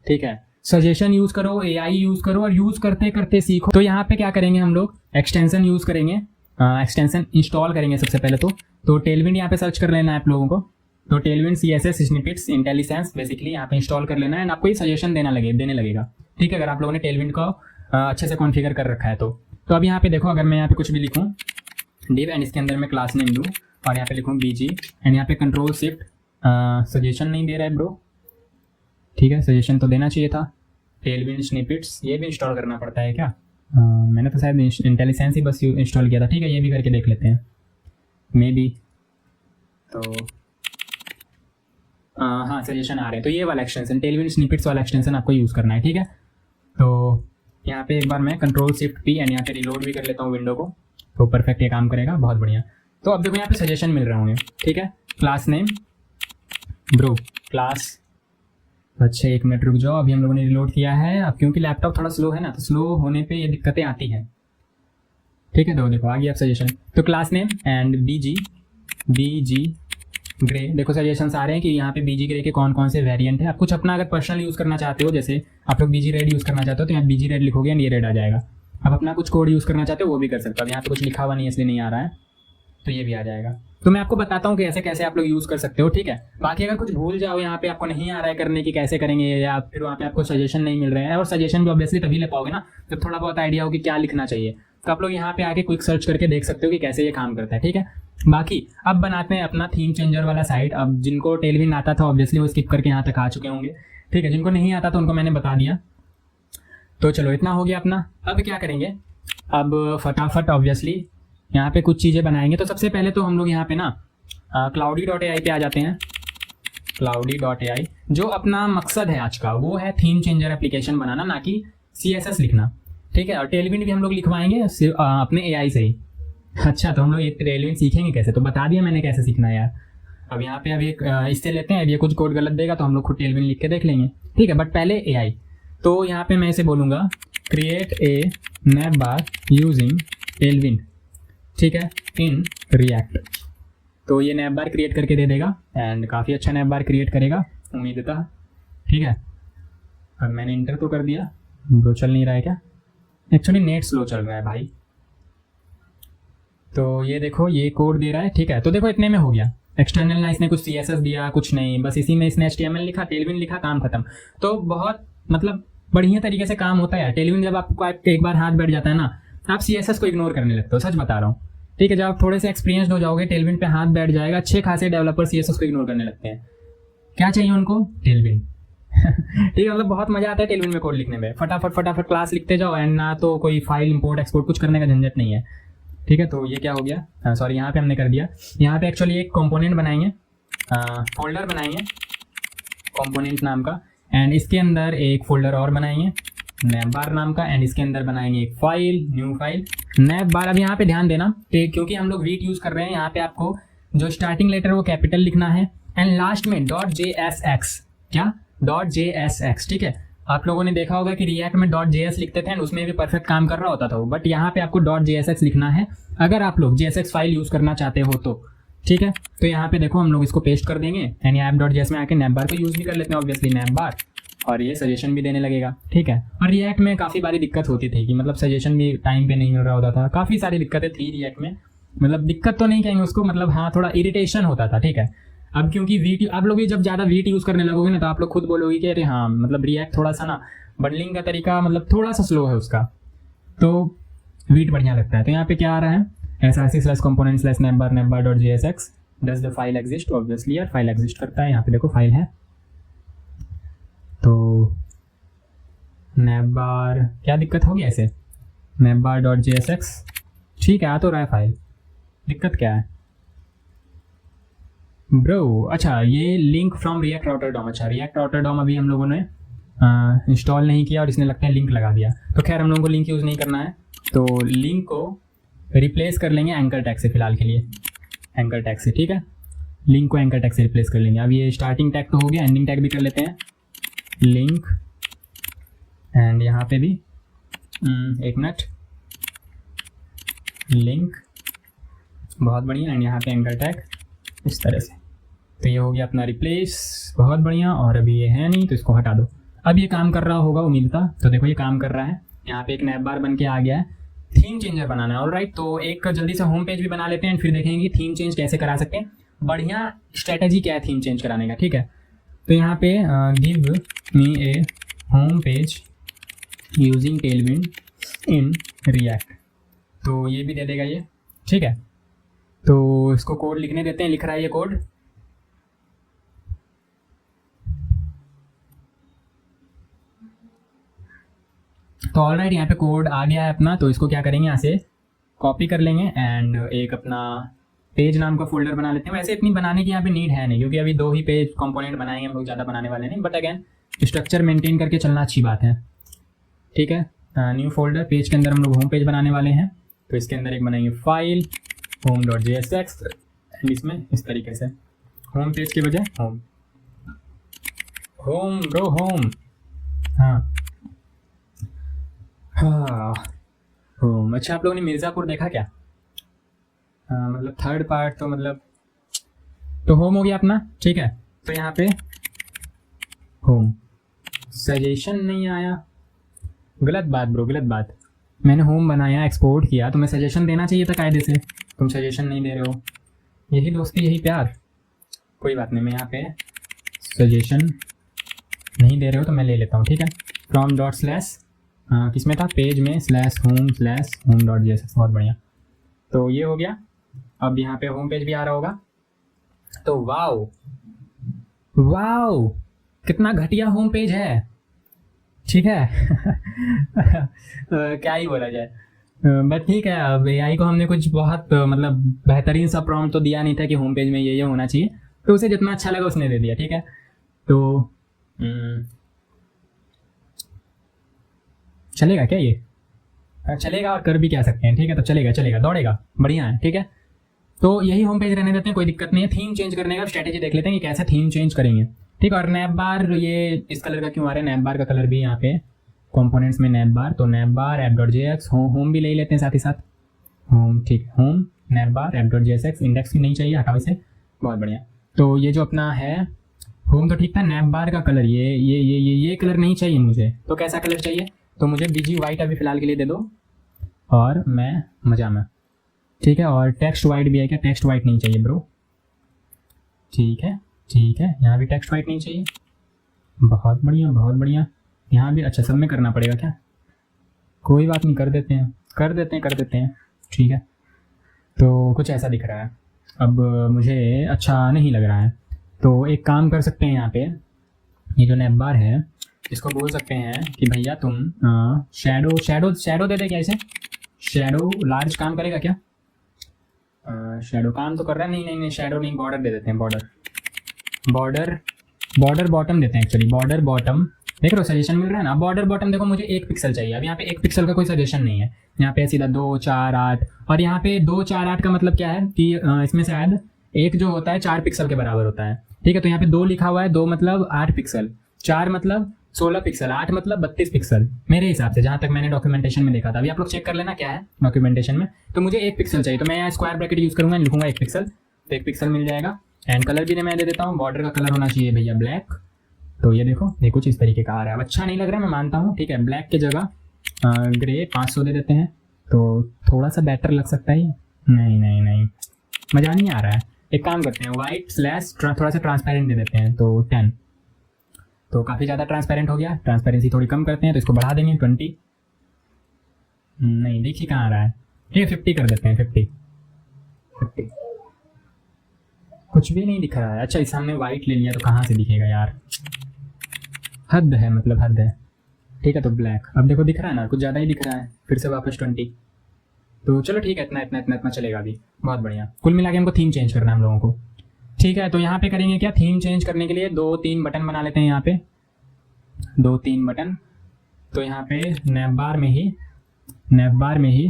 ठीक है। सजेशन यूज़ करो, AI यूज़ करो और यूज़ करते करते सीखो। तो यहाँ पे क्या करेंगे हम लोग, एक्सटेंशन यूज़ करेंगे, एक्सटेंशन इंस्टॉल करेंगे सबसे पहले। तो टेलविंड यहाँ पे सर्च कर लेना है आप लोगों को। तो टेलविंड CSS स्निपेट्स इंटेलिसेंस बेसिकली यहाँ पे इंस्टॉल कर लेना है एंड आपको ये सजेशन देने लगेगा, ठीक है, अगर आप लोगों ने टेलविंड को अच्छे से कॉन्फ़िगर कर रखा है तो। अब यहाँ पे देखो, अगर मैं यहाँ पे कुछ भी लिखूँ डिव एंड इसके अंदर मैं क्लास नेम लूँ और यहाँ पे लिखूँ BG एंड यहाँ पे कंट्रोल शिफ्ट, सजेशन नहीं दे रहा है ब्रो, ठीक है, सजेशन तो देना चाहिए था। टेलविंड स्निपेट्स ये भी इंस्टॉल करना पड़ता है क्या? मैंने तो शायद इंटेलिसेंस ही बस इंस्टॉल किया था, ठीक है, ये भी करके देख लेते हैं मे बी। तो हाँ सजेशन आ रहे हैं, तो ये वाला एक्सटेंशन टेलविंड स्निपेट्स वाला एक्सटेंशन आपको यूज़ करना है, ठीक है। तो यहाँ पे एक बार मैं कंट्रोल शिफ्ट P एंड यहाँ पे रिलोड भी कर लेता हूँ विंडो को, तो परफेक्ट ये काम करेगा, बहुत बढ़िया। तो अब देखो यहाँ पे सजेशन मिल रहे होंगे, ठीक है। क्लास नेम ब्रो क्लास, अच्छा 1 मिनट रुक जाओ, अभी हम लोगों ने रिलोड किया है। अब क्योंकि लैपटॉप थोड़ा स्लो है ना, तो स्लो होने पे ये दिक्कतें आती हैं, ठीक है। तो देखो आ गया अब सजेशन। तो class name and BG grey, देखो सजेशंस आ रहे हैं कि यहाँ पे BG ग्रे के कौन कौन से वेरिएंट है। आप कुछ अपना अगर पर्सनल यूज़ करना चाहते हो, जैसे आप लोग BG रेड यूज़ करना चाहते हो तो यहाँ BG रेड लिखोगे एंड ये रेड आ जाएगा। आप अपना कुछ कोड यूज़ करना चाहते हो वो भी कर सकते हो। अब यहाँ पे कुछ लिखा हुआ नहीं है इसलिए नहीं आ रहा है, तो ये भी आ जाएगा। तो मैं आपको बताता हूँ कि ऐसे कैसे आप लोग यूज़ कर सकते हो, ठीक है। बाकी अगर कुछ भूल जाओ यहाँ पे, आपको नहीं आ रहा है करने की कैसे करेंगे, या फिर वहाँ पे आपको सजेशन नहीं मिल रहे हैं, और सजेशन भी ऑब्वियसली तभी ले पाओगे ना जब थोड़ा बहुत आइडिया हो कि क्या लिखना चाहिए, तो आप लोग यहाँ पे आके क्विक सर्च करके देख सकते हो कि कैसे ये काम करता है, ठीक है। बाकी अब बनाते हैं अपना थीम चेंजर वाला साइट। अब जिनको टेलविंड आता था ऑब्वियसली वो स्किप करके यहाँ तक आ चुके होंगे, ठीक है। जिनको नहीं आता तो उनको मैंने बता दिया। तो चलो इतना हो गया अपना। अब क्या करेंगे, अब फटाफट ऑब्वियसली यहाँ पे कुछ चीज़ें बनाएंगे। तो सबसे पहले तो हम लोग यहाँ पे ना cloudy.ai पे आ जाते हैं। cloudy.ai जो अपना मकसद है आज का वो है थीम चेंजर एप्लीकेशन बनाना, ना कि CSS लिखना, ठीक है। और टेलविंड भी हम लोग लिखवाएंगे अपने AI से ही। अच्छा तो हम लोग ये टेलविंड सीखेंगे कैसे, तो बता दिया मैंने कैसे सीखना है यार। अब यहाँ पे अभी इससे लेते हैं, अब ये कुछ कोड गलत देगा तो हम लोग खुद टेलविंड लिख के देख लेंगे, ठीक है। बट पहले AI, तो यहाँ पे मैं इसे बोलूँगा create a nap bar using Tailwind, ठीक है, इन रिएक्ट। तो ये नैप बार क्रिएट करके दे देगा एंड काफ़ी अच्छा नैप बार क्रिएट करेगा उम्मीद था, ठीक है। अब मैंने इंटर तो कर दिया, ब्रो चल नहीं रहा है क्या? एक्चुअली नेट स्लो चल रहा है भाई। तो ये देखो ये कोड दे रहा है, ठीक है। तो देखो इतने में हो गया। एक्सटर्नल ना इसने कुछ CSS दिया कुछ नहीं, बस इसी में इसने HTML लिखा, टेलविंड लिखा, काम खत्म। तो बहुत मतलब बढ़िया तरीके से काम होता है टेलविंड। जब आपको एक बार हाथ बैठ जाता है ना, आप CSS को इग्नोर करने लगते हो, सच बता रहा हूँ, ठीक है। जब आप थोड़े से एक्सपीरियंस्ड हो जाओगे, टेलविंड पे हाथ बैठ जाएगा। अच्छे खासे डेवलपर CSS को इग्नोर करने लगते हैं। क्या चाहिए उनको? टेलविंड ठीक है। मतलब बहुत मजा आता है टेलविंड में कोड लिखने में, फटाफट क्लास लिखते जाओ एंड ना तो कोई फाइल इंपोर्ट एक्सपोर्ट कुछ करने का झंझट नहीं है, ठीक है। तो ये क्या हो गया, सॉरी यहाँ पे हमने कर दिया। यहाँ पे एक्चुअली एक कंपोनेंट बनाएंगे, फोल्डर बनाएंगे कंपोनेंट नाम का, एंड इसके अंदर एक फोल्डर और बनाएंगे नैप बार नाम का, एंड इसके अंदर बनाएंगे एक फाइल, न्यू फाइल नैप बार। अब यहाँ पे ध्यान देना क्योंकि हम लोग वीट यूज़ कर रहे हैं, यहाँ पे आपको जो स्टार्टिंग लेटर वो कैपिटल लिखना है एंड लास्ट में .jsx, क्या .jsx, ठीक है। आप लोगों ने देखा होगा कि रिएक्ट में .js लिखते थे एंड उसमें भी परफेक्ट काम कर रहा होता था वो, बट यहाँ पे आपको .jsx लिखना है अगर आप लोग JSX फाइल यूज़ करना चाहते हो तो, ठीक है। तो यहाँ पे देखो हम लोग इसको पेस्ट कर देंगे एंड app.js में आके नैप बार को यूज़ भी कर लेते हैं ऑब्वियसली नैप बार, और ये सजेशन भी देने लगेगा, ठीक है। और रिएक्ट में काफ़ी बारी दिक्कत होती थी कि मतलब सजेशन भी टाइम पे नहीं मिल रहा होता था, काफ़ी सारी दिक्कतें थी रिएक्ट में। मतलब दिक्कत तो नहीं कहेंगे उसको, मतलब हाँ थोड़ा इरिटेशन होता था, ठीक है। अब क्योंकि वीट आप लोग भी जब ज़्यादा वीट यूज़ करने लगोगे ना तो आप लोग खुद बोलोगे कि अरे हाँ मतलब रिएक्ट थोड़ा सा ना बंडलिंग का तरीका मतलब थोड़ा सा स्लो है उसका, तो वीट बढ़िया लगता है। तो यहाँ पे क्या आ रहा है, src/component/navbar.jsx does the file exist, obviously यार फाइल एग्जिस्ट करता है। यहाँ पे देखो फाइल है, तो navbar क्या दिक्कत होगी ऐसे, navbar.jsx, ठीक है आ तो रहा है फाइल, दिक्कत क्या है ब्रो? अच्छा ये link from React Router DOM, अच्छा रिएक्ट राउटर डॉम अभी हम लोगों ने इंस्टॉल नहीं किया और इसने लगता है लिंक लगा दिया। तो खैर हम लोगों को लिंक यूज़ नहीं करना है, तो लिंक को रिप्लेस कर लेंगे एंकर टैग से फिलहाल के लिए, एंकर टैग से, ठीक है। लिंक को एंकर टैग से रिप्लेस कर लेंगे। अब ये स्टार्टिंग टैग तो हो गया, एंडिंग टैग भी कर लेते हैं, लिंक एंड यहाँ पे भी एक मिनट, लिंक, बहुत बढ़िया। एंड यहाँ पे एंकर टैग इस तरह से। तो ये हो गया अपना रिप्लेस, बहुत बढ़िया। और अभी ये है नहीं तो इसको हटा दो। अब ये काम कर रहा होगा उम्मीद था। तो देखो ये काम कर रहा है, यहाँ पे एक नैप बार बन के आ गया है। थीम चेंजर बनाना है, ऑलराइट। तो एक जल्दी से होम पेज भी बना लेते हैं, फिर देखेंगे थीम चेंज कैसे करा सकते हैं। बढ़िया स्ट्रेटजी क्या है थीम चेंज कराने का, ठीक है। तो यहाँ पे give me A home page using Tailwind in React, तो ये भी दे देगा ये, ठीक है। तो इसको कोड लिखने देते हैं, लिख रहा है ये कोड। तो ऑलराइट यहाँ पे कोड आ गया है अपना। तो इसको क्या करेंगे, यहाँ से कॉपी कर लेंगे एंड एक अपना पेज नाम का फोल्डर बना लेते हैं। वैसे इतनी बनाने की यहाँ पे नीड है नहीं, क्योंकि अभी 2 ही पेज कंपोनेंट बनाएंगे, हम लोग ज़्यादा बनाने वाले नहीं। बट अगेन स्ट्रक्चर मेंटेन करके चलना अच्छी बात है, ठीक है। न्यू फोल्डर, पेज के अंदर हम लोग होम पेज बनाने वाले हैं। तो इसके अंदर एक बनाएंगे फाइल home.jsx एंड इसमें इस तरीके से होम पेज के बजाय होम, होम ब्रो होम, हाँ हाँ होम। अच्छा, आप लोगों ने मिर्ज़ापुर देखा क्या? मतलब थर्ड पार्ट, तो मतलब तो होम हो गया अपना, ठीक है। तो यहाँ पे होम, सजेशन नहीं आया, गलत बात ब्रो, गलत बात। मैंने होम बनाया, एक्सपोर्ट किया, तो मैं सजेशन देना चाहिए था कायदे से। तुम सजेशन नहीं दे रहे हो, यही दोस्ती यही प्यार। कोई बात नहीं, मैं यहाँ पे सजेशन नहीं दे रहे हो तो मैं ले लेता हूँ, ठीक है। फ्रॉम डॉट स्लैश किस में था, पेज में /home.jsx, बहुत बढ़िया। तो ये हो गया। अब यहाँ पे होम पेज भी आ रहा होगा। तो वाओ वाओ, कितना घटिया होम पेज है, ठीक है। क्या ही बोला जाए, बट ठीक है। अब AI को हमने कुछ बहुत मतलब बेहतरीन सा प्रॉम्प्ट तो दिया नहीं था कि होम पेज में ये होना चाहिए, तो उसे जितना अच्छा लगा उसने दे दिया, ठीक है। तो चलेगा क्या ये? चलेगा और कर भी क्या सकते हैं, ठीक है। तो चलेगा चलेगा, दौड़ेगा, बढ़िया है, ठीक है। तो यही होम पेज रहने देते हैं, कोई दिक्कत नहीं है। थीम चेंज करने का स्ट्रेटेजी देख लेते हैं कि कैसे थीम चेंज करेंगे, ठीक है। और नैप बार ये इस कलर का क्यों आ रहा है, नैप बार का कलर भी यहाँ पे कंपोनेंट्स में नैप बार, तो नैप बार app.js, होम भी ले लेते हैं साथ ही साथ, होम, ठीक है। होम नैप बार app.jsx, इंडेक्स भी नहीं चाहिए, हटाओ इसे, बहुत बढ़िया। तो ये जो अपना है होम तो ठीक था, नैप बार का कलर ये कलर नहीं चाहिए मुझे। तो कैसा कलर चाहिए, तो मुझे BG वाइट अभी फिलहाल के लिए दे दो, और मैं मजा में, ठीक है। और टेक्स्ट वाइट भी है क्या? टेक्स्ट वाइट नहीं चाहिए ब्रो, ठीक है ठीक है। यहाँ भी टेक्स्ट वाइट नहीं चाहिए, बहुत बढ़िया बहुत बढ़िया। यहाँ भी, अच्छा सब में करना पड़ेगा क्या? कोई बात नहीं, कर देते हैं कर देते हैं कर देते हैं, ठीक है। तो कुछ ऐसा दिख रहा है, अब मुझे अच्छा नहीं लग रहा है। तो एक काम कर सकते हैं, यहाँ पे ये जो नैप बार है इसको बोल सकते हैं कि भैया तुम शैडो शैडो शैडो दे दे क्या इसे? शैडो लार्ज काम करेगा क्या? शैडो काम तो कर रहा है, नहीं नहीं नहीं, शैडो नहीं, बॉर्डर दे देते हैं, बॉर्डर बॉर्डर बॉर्डर बॉटम देते हैं एक्चुअली, बॉर्डर बॉटम। देख रहे हो सजेशन मिल रहा है ना। बॉर्डर बॉटम देखो, मुझे 1 पिक्सल चाहिए। अब यहाँ पे 1 पिक्सल का कोई सजेशन नहीं है, यहाँ पे सीधा 2 4 8। और यहाँ पे 2 4 8 का मतलब क्या है कि इसमें शायद एक जो होता है 4 पिक्सल के बराबर होता है, ठीक है। तो यहाँ पे 2 लिखा हुआ है, 2 मतलब 8 पिक्सल, 4 मतलब 16 पिक्सल, 8 मतलब 32 पिक्सल मेरे हिसाब से, जहाँ तक मैंने डॉक्यूमेंटेशन में देखा था। अभी आप लोग चेक कर लेना क्या है डॉक्यूमेंटेशन में। तो मुझे 1 पिक्सल चाहिए, तो मैं यहाँ स्क्वायर ब्रैकेट यूज़ करूँगा, लिखूंगा 1 पिक्सल, तो 1 पिक्सल मिल जाएगा। एंड कलर भी मैं दे देता हूँ, बॉर्डर का कलर होना चाहिए भैया ब्लैक। तो ये देखो, ये कुछ इस तरीके का आ रहा है। अच्छा नहीं लग रहा है, मैं मानता हूँ, ठीक है। ब्लैक की जगह ग्रे 500 दे देते हैं, तो थोड़ा सा बेटर लग सकता है। नहीं नहीं नहीं, मज़ा नहीं आ रहा है। एक काम करते हैं, वाइट स्लैश थोड़ा सा ट्रांसपेरेंट दे देते हैं, तो 10। तो काफ़ी ज़्यादा ट्रांसपेरेंट हो गया, ट्रांसपेरेंसी थोड़ी कम करते हैं, तो इसको बढ़ा देंगे 20। नहीं, देखिए कहाँ आ रहा है, ठीक है 50 कर देते हैं, 50। कुछ भी नहीं दिख रहा है। अच्छा, इस सामने वाइट ले लिया तो कहाँ से दिखेगा यार, हद है, मतलब हद है, ठीक है। तो ब्लैक, अब देखो दिख रहा है ना, कुछ ज़्यादा ही दिख रहा है, फिर से वापस 20। तो चलो ठीक है, इतना इतना इतना इतना चलेगा अभी, बहुत बढ़िया। कुल मिला के हमको थीम चेंज करना है हम लोगों को, ठीक है। तो यहाँ पे करेंगे क्या, थीम चेंज करने के लिए 2-3 बटन बना लेते हैं, यहाँ पे 2-3 बटन। तो यहाँ पे नैप बार में ही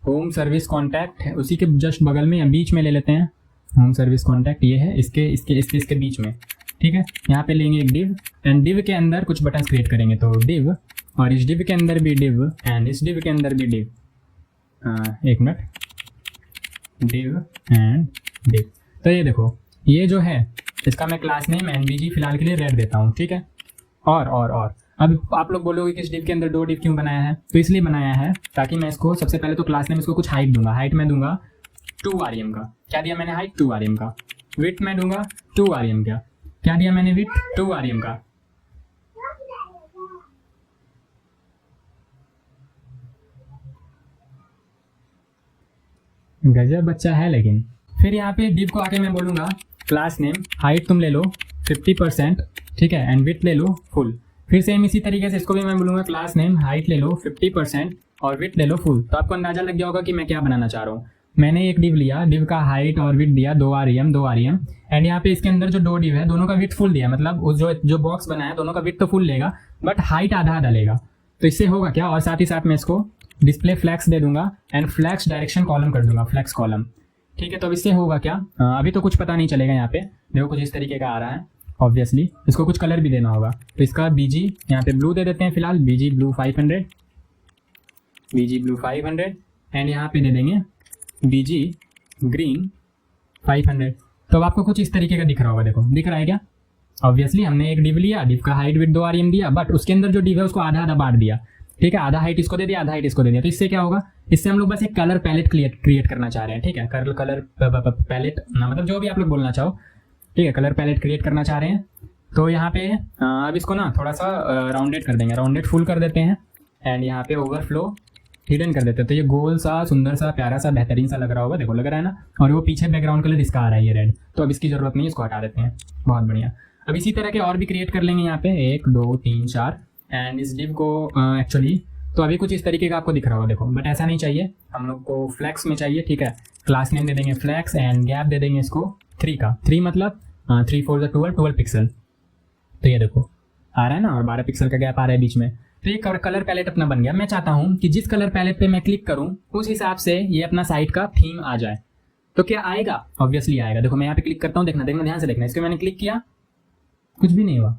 होम सर्विस कॉन्टैक्ट है, उसी के जस्ट बगल में या बीच में ले लेते हैं होम सर्विस कॉन्टैक्ट, ये है इसके बीच में, ठीक है। यहाँ पे लेंगे एक डिव, एंड डिव के अंदर कुछ बटन क्रिएट करेंगे। तो डिव और इस div के अंदर भी div एंड इस div के अंदर भी div, एक मिनट, div एंड div। तो ये देखो, ये जो है इसका मैं क्लास नेम nbg फिलहाल के लिए रेड देता हूँ, ठीक है। और अब आप लोग बोलोगे कि इस div के अंदर दो div क्यों बनाया है, तो इसलिए बनाया है ताकि मैं इसको सबसे पहले तो क्लास नेम इसको कुछ हाइट दूंगा। हाइट मैं दूंगा 2 rem का। क्या दिया मैंने? हाइट 2 rem का। विड्थ मैं दूंगा 2 rem का। क्या दिया मैंने? विड्थ 2 rem का। गजब बच्चा है। लेकिन फिर यहाँ पे div को आके मैं बोलूँगा क्लास नेम हाइट तुम ले लो 50%, ठीक है, एंड विड्थ ले लो फुल। फिर सेम इसी तरीके से इसको भी मैं बोलूँगा क्लास नेम हाइट ले लो 50% और विड्थ ले लो फुल। तो आपको अंदाजा लग गया होगा कि मैं क्या बनाना चाह रहा हूँ। मैंने एक div लिया, div का हाइट और विड्थ दिया 2 rem एंड यहाँ पे इसके अंदर जो दो div है दोनों का विड्थ फुल दिया, मतलब उस जो बॉक्स बना है दोनों का विड्थ तो फुल लेगा बट हाइट आधा आधा लेगा। तो इससे होगा क्या, और साथ ही साथ मैं इसको डिस्प्ले फ्लैक्स दे दूंगा एंड फ्लैक्स डायरेक्शन कॉलम कर दूंगा, फ्लैक्स कॉलम, ठीक है। तो अब इससे होगा क्या, अभी तो कुछ पता नहीं चलेगा। यहाँ पे देखो कुछ इस तरीके का आ रहा है, ऑब्वियसली इसको कुछ कलर भी देना होगा। तो इसका बीजी यहाँ पे ब्लू दे देते हैं फिलहाल, बीजी ब्लू 500, बीजी ब्लू 500 एंड यहाँ पे दे देंगे बीजी ग्रीन 500। तो अब आपको कुछ इस तरीके का दिख रहा होगा, देखो दिख रहा है क्या। ऑब्वियसली हमने एक div लिया, div का हाइट विड्थ 2 rem दिया, बट उसके अंदर जो div है उसको आधा आधा बांट दिया, ठीक है। आधा हाइट इसको दे दिया, आधा हाइट इसको दे दिया। तो इससे क्या होगा, इससे हम लोग बस एक कलर पैलेट क्रिएट करना चाह रहे हैं, ठीक है। कलर पैलेट ना, मतलब जो भी आप लोग बोलना चाहो, ठीक है, कलर पैलेट क्रिएट करना चाह रहे हैं। तो यहाँ पे अब इसको ना थोड़ा सा राउंडेड कर देंगे, राउंडेड फुल कर देते हैं एंड यहाँ पे ओवरफ्लो हिडन कर देते हैं। तो ये गोल सा सुंदर सा प्यारा सा बेहतरीन सा लग रहा होगा, देखो लग रहा है ना। और वो पीछे बैकग्राउंड कलर इसका आ रहा है ये रेड, तो अब इसकी जरूरत नहीं है, इसको हटा देते हैं। बहुत बढ़िया। अब इसी तरह के और भी क्रिएट कर लेंगे यहाँ पे 1 2 3 4 एंड इस div को एक्चुअली तो अभी कुछ इस तरीके का आपको दिख रहा होगा, देखो, बट ऐसा नहीं चाहिए, हम लोग को फ्लैक्स में चाहिए, ठीक है। क्लास नेम दे देंगे फ्लैक्स एंड गैप दे देंगे इसको 3 का। 3 मतलब 3 4 12 पिक्सल। तो ये देखो आ रहा है ना, और 12 पिक्सल का गैप आ रहा है बीच में। तो ये कलर पैलेट अपना बन गया। मैं चाहता हूँ कि जिस कलर पैलेट पे मैं क्लिक करूँ उस हिसाब से ये अपना साइट का थीम आ जाए। तो क्या आएगा? ऑब्वियसली आएगा। देखो मैं यहाँ पे क्लिक करता हूँ, देखना ध्यान से देखना। इसको मैंने क्लिक किया, कुछ भी नहीं हुआ।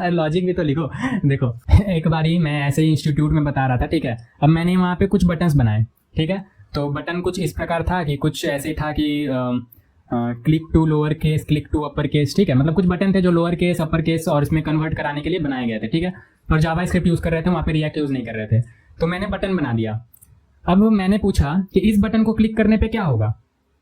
लॉजिक भी तो लिखो। देखो एक बारी मैं ऐसे ही इंस्टीट्यूट में बता रहा था, ठीक है। अब मैंने वहाँ पे कुछ बटन्स बनाए, ठीक है। तो बटन कुछ इस प्रकार था कि कुछ ऐसे था कि click to lower case, click to upper case, ठीक है। मतलब कुछ बटन थे जो लोअर केस, अपर केस और इसमें कन्वर्ट कराने के लिए बनाए गए थे, ठीक है। और जावा स्क्रिप्ट यूज़ कर रहे थे, वहाँ पे रिएक्ट यूज़ नहीं कर रहे थे। तो मैंने बटन बना दिया। अब मैंने पूछा कि इस बटन को क्लिक करने पे क्या होगा,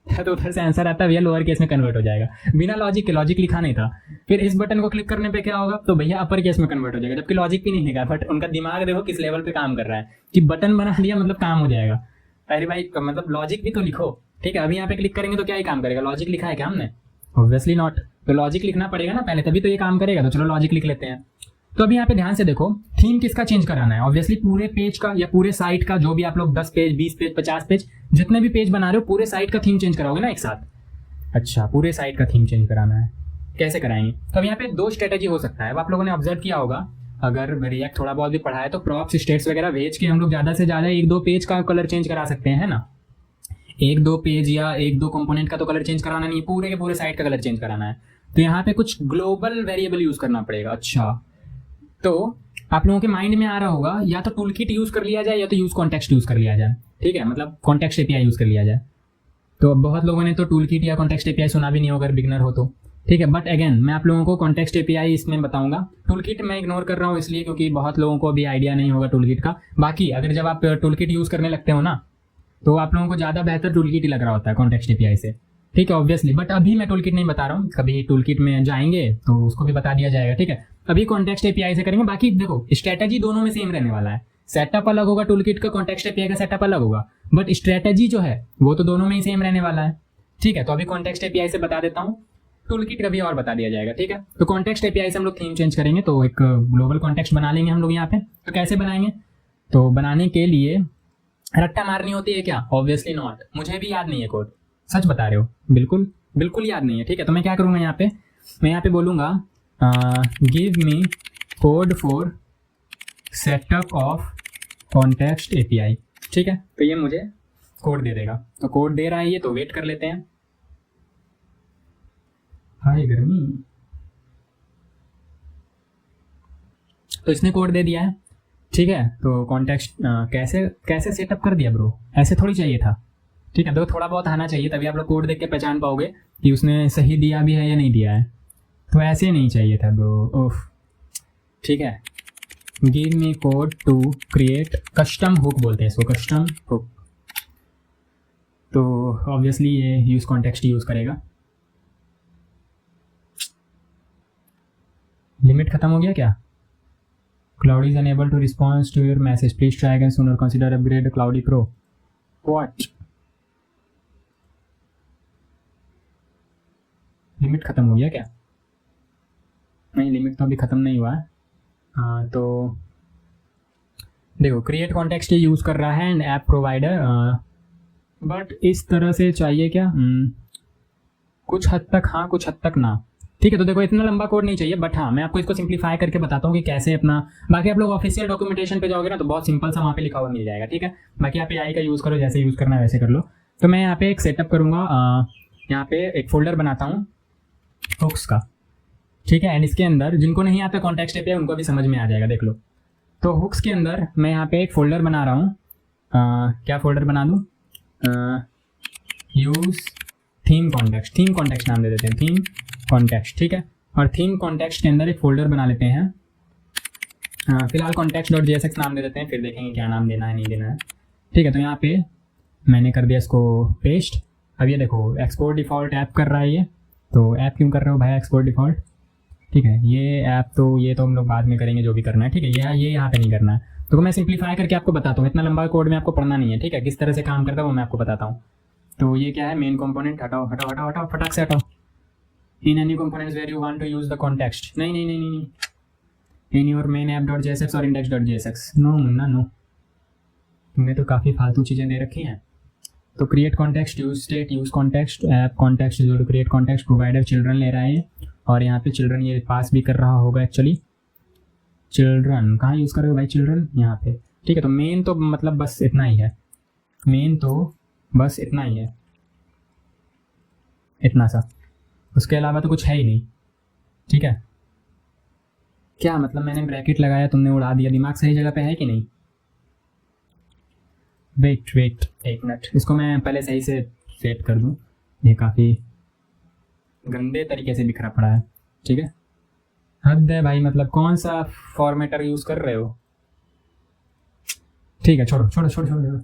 तो उधर से आंसर आता है भैया लोअर केस में कन्वर्ट हो जाएगा, बिना लॉजिक के। लॉजिक लिखा नहीं था। फिर इस बटन को क्लिक करने पे क्या होगा, तो भैया अपर केस में कन्वर्ट हो जाएगा, जबकि लॉजिक भी नहीं लिखा। बट उनका दिमाग देखो किस लेवल पे काम कर रहा है कि बटन बना दिया मतलब काम हो जाएगा। अरे भाई मतलब लॉजिक भी तो लिखो, ठीक है। अभी यहाँ पे क्लिक करेंगे तो क्या ही काम करेगा, लॉजिक लिखा है क्या हमने? Obviously not. तो लॉजिक लिखना पड़ेगा ना पहले, तभी तो ये काम करेगा। तो चलो लॉजिक लिख लेते हैं। तो अभी यहाँ पे ध्यान से देखो, थीम किसका चेंज कराना है। ऑब्वियसली पूरे पेज का या पूरे साइट का, जो भी आप लोग 10 पेज 20 पेज 50 पेज जितने भी पेज बना रहे हो, पूरे साइट का थीम चेंज कराओगे ना एक साथ। अच्छा, पूरे साइट का थीम चेंज कराना है, कैसे कराएंगे? तो अब यहाँ पे 2 स्ट्रेटेजी हो सकता है। अब आप लोगों ने ऑब्जर्व किया होगा, अगर रिएक्ट थोड़ा बहुत भी पढ़ा है तो प्रॉप्स स्टेट्स वगैरह भेज के हम लोग ज़्यादा से ज़्यादा 1-2 पेज का कलर चेंज करा सकते हैं ना। 1-2 पेज या 1-2 कंपोनेंट का तो कलर चेंज कराना नहीं है, पूरे के पूरे साइट का कलर चेंज कराना है। तो यहाँ पे कुछ ग्लोबल वेरिएबल यूज करना पड़ेगा। अच्छा, तो आप लोगों के माइंड में आ रहा होगा या तो टूल किट यूज कर लिया जाए या तो यूज कॉन्टेक्स्ट यूज कर लिया जाए, ठीक है। मतलब कॉन्टेक्स्ट एपीआई यूज कर लिया जाए। तो बहुत लोगों ने तो टूल किट या कॉन्टेक्स्ट एपीआई सुना भी नहीं होगा, अगर बिगनर हो तो, ठीक है। बट अगेन मैं आप लोगों को कॉन्टेक्स्ट एपीआई इसमें बताऊंगा। टूल किट मैं इग्नोर कर रहा हूँ इसलिए क्योंकि बहुत लोगों को अभी आइडिया नहीं होगा टूल किट का। बाकी अगर जब आप टूल किट यूज करने लगते हो ना, तो आप लोगों को ज़्यादा बेहतर टूल किट ही लग रहा होता है कॉन्टेक्स्ट एपीआई से, ठीक है, ऑब्वियसली। बट अभी मैं टूल किट नहीं बता रहा हूँ, कभी टूल किट में जाएंगे तो उसको भी बता दिया जाएगा, ठीक है। अभी कॉन्टेक्स्ट एपीआई से करेंगे। बाकी देखो स्ट्रेटेजी दोनों में सेम रहने वाला है। सेटअप अलग होगा टूल किट का, कॉन्टेक्स्ट एपीआई का सेटअप अलग होगा, बट स्ट्रेटेजी जो है वो तो दोनों में ही सेम रहने वाला है, ठीक है। तो अभी कॉन्टेक्स्ट एपीआई से बता देता हूँ, टूल किट कभी और बता दिया जाएगा, ठीक है। तो कॉन्टेक्स्ट एपीआई से हम लोग थीम चेंज करेंगे, तो एक ग्लोबल कॉन्टेक्स्ट बना लेंगे हम लोग यहाँ पे। तो कैसे बनाएंगे? तो बनाने के लिए रट्टा मारनी होती है क्या? Obviously not. मुझे भी याद नहीं है कोड, सच बता रहे हो, बिल्कुल बिल्कुल याद नहीं है, ठीक है। तो मैं क्या करूँगा यहाँ पे, मैं यहाँ पे बोलूँगा give me code for setup of context API, ठीक है। तो ये मुझे कोड दे देगा। तो कोड दे रहा है ये, तो वेट कर लेते हैं। हाय गर्मी। तो इसने कोड दे दिया है। ठीक है, तो कॉन्टेक्स्ट कैसे कैसे सेटअप कर दिया ब्रो, ऐसे थोड़ी चाहिए था। ठीक है, तो थोड़ा बहुत आना चाहिए, तभी आप लोग कोड देख के पहचान पाओगे कि उसने सही दिया भी है या नहीं दिया है। तो ऐसे नहीं चाहिए था ब्रो, ओफ। ठीक है, give me code to create custom hook बोलते हैं इसको, कस्टम हुक। तो ऑब्वियसली ये यूज कॉन्टेक्स्ट यूज करेगा। लिमिट खत्म हो गया क्या? Claude is unable to respond to your message, please try again sooner, consider upgrade Claude pro. What? Limit खत्म हो गया क्या? नहीं, लिमिट तो अभी खत्म नहीं हुआ है। हाँ, तो देखो क्रिएट कॉन्टेक्स्ट ये यूज़ कर रहा है एंड ऐप प्रोवाइडर, बट इस तरह से चाहिए क्या? कुछ हद तक हाँ, कुछ हद तक ना। ठीक है, तो देखो इतना लंबा कोड नहीं चाहिए, बट हाँ मैं आपको इसको सिंप्लीफाई करके बताता हूँ कि कैसे अपना। बाकी आप लोग ऑफिशियल डॉक्यूमेंटेशन पे जाओगे ना तो बहुत सिंपल सा वहाँ पे लिखा हुआ मिल जाएगा। ठीक है, बाकी आप AI का यूज़ करो, जैसे यूज़ करना है वैसे कर लो। तो मैं यहाँ पे एक सेटअप करूँगा, यहाँ पे एक फोल्डर बनाता हूँ हुक्स का। ठीक है, एंड इसके अंदर जिनको नहीं आता कॉन्टेक्स्ट API उनको भी समझ में आ जाएगा, देख लो। तो हुक्स के अंदर मैं यहाँ पे एक फोल्डर बना रहा हूँ, क्या फोल्डर बना दूँ? Use theme context, theme context नाम दे देते हैं, थीम कॉन्टेक्स्ट। ठीक है, और थीम कॉन्टेक्स्ट के अंदर एक फोल्डर बना लेते हैं, फिलहाल context.jsx नाम दे देते हैं, फिर देखेंगे क्या नाम देना है नहीं देना है। ठीक है, तो यहाँ पे मैंने कर दिया इसको पेस्ट। अब ये देखो एक्सपोर्ट डिफ़ॉल्ट ऐप कर रहा है ये, तो ऐप क्यों कर रहे हो भाई एक्सपोर्ट डिफ़ॉल्ट? ठीक है, ये ऐप तो ये तो हम लोग बाद में करेंगे जो भी करना है। ठीक है, ये यहाँ पे नहीं करना है। तो मैं सिंप्लीफाई करके आपको बताता हूँ, इतना लंबा कोड में आपको पढ़ना नहीं है। ठीक है, किस तरह से काम करता है वो मैं आपको बताता हूँ। तो ये क्या है, मेन कंपोनेंट हटाओ हटाओ हटाओ हटाओ, फटाक से हटाओ। In any components where you want to use the context, नहीं नहीं नहीं नहीं, in your main app dot JSX और index.jsx, नो मुन्ना नो, तुमने तो काफ़ी फालतू चीज़ें दे रखी हैं। तो create context, use state, use context, app context, जो क्रिएट कॉन्टेक्स्ट, प्रोवाइडर चिल्ड्रन ले रहा है, और यहाँ पे चिल्ड्रन ये पास भी कर रहा होगा एक्चुअली। चिल्ड्रन कहाँ यूज़ कर रहे हो भाई चिल्ड्रन? यहाँ पे। ठीक है, तो मेन तो मतलब बस इतना ही है, मेन तो बस इतना ही है, इतना सा, उसके अलावा तो कुछ है ही नहीं। ठीक है, क्या मतलब मैंने ब्रैकेट लगाया तुमने उड़ा दिया, दिमाग सही जगह पे है कि नहीं? वेट एक मिनट, इसको मैं पहले सही से सेट कर दूं, ये काफ़ी गंदे तरीके से बिखरा पड़ा है। ठीक है, हद है भाई, मतलब कौन सा फॉर्मेटर यूज़ कर रहे हो? ठीक है, छोड़ो छोड़ो छोड़ो छोड़ो।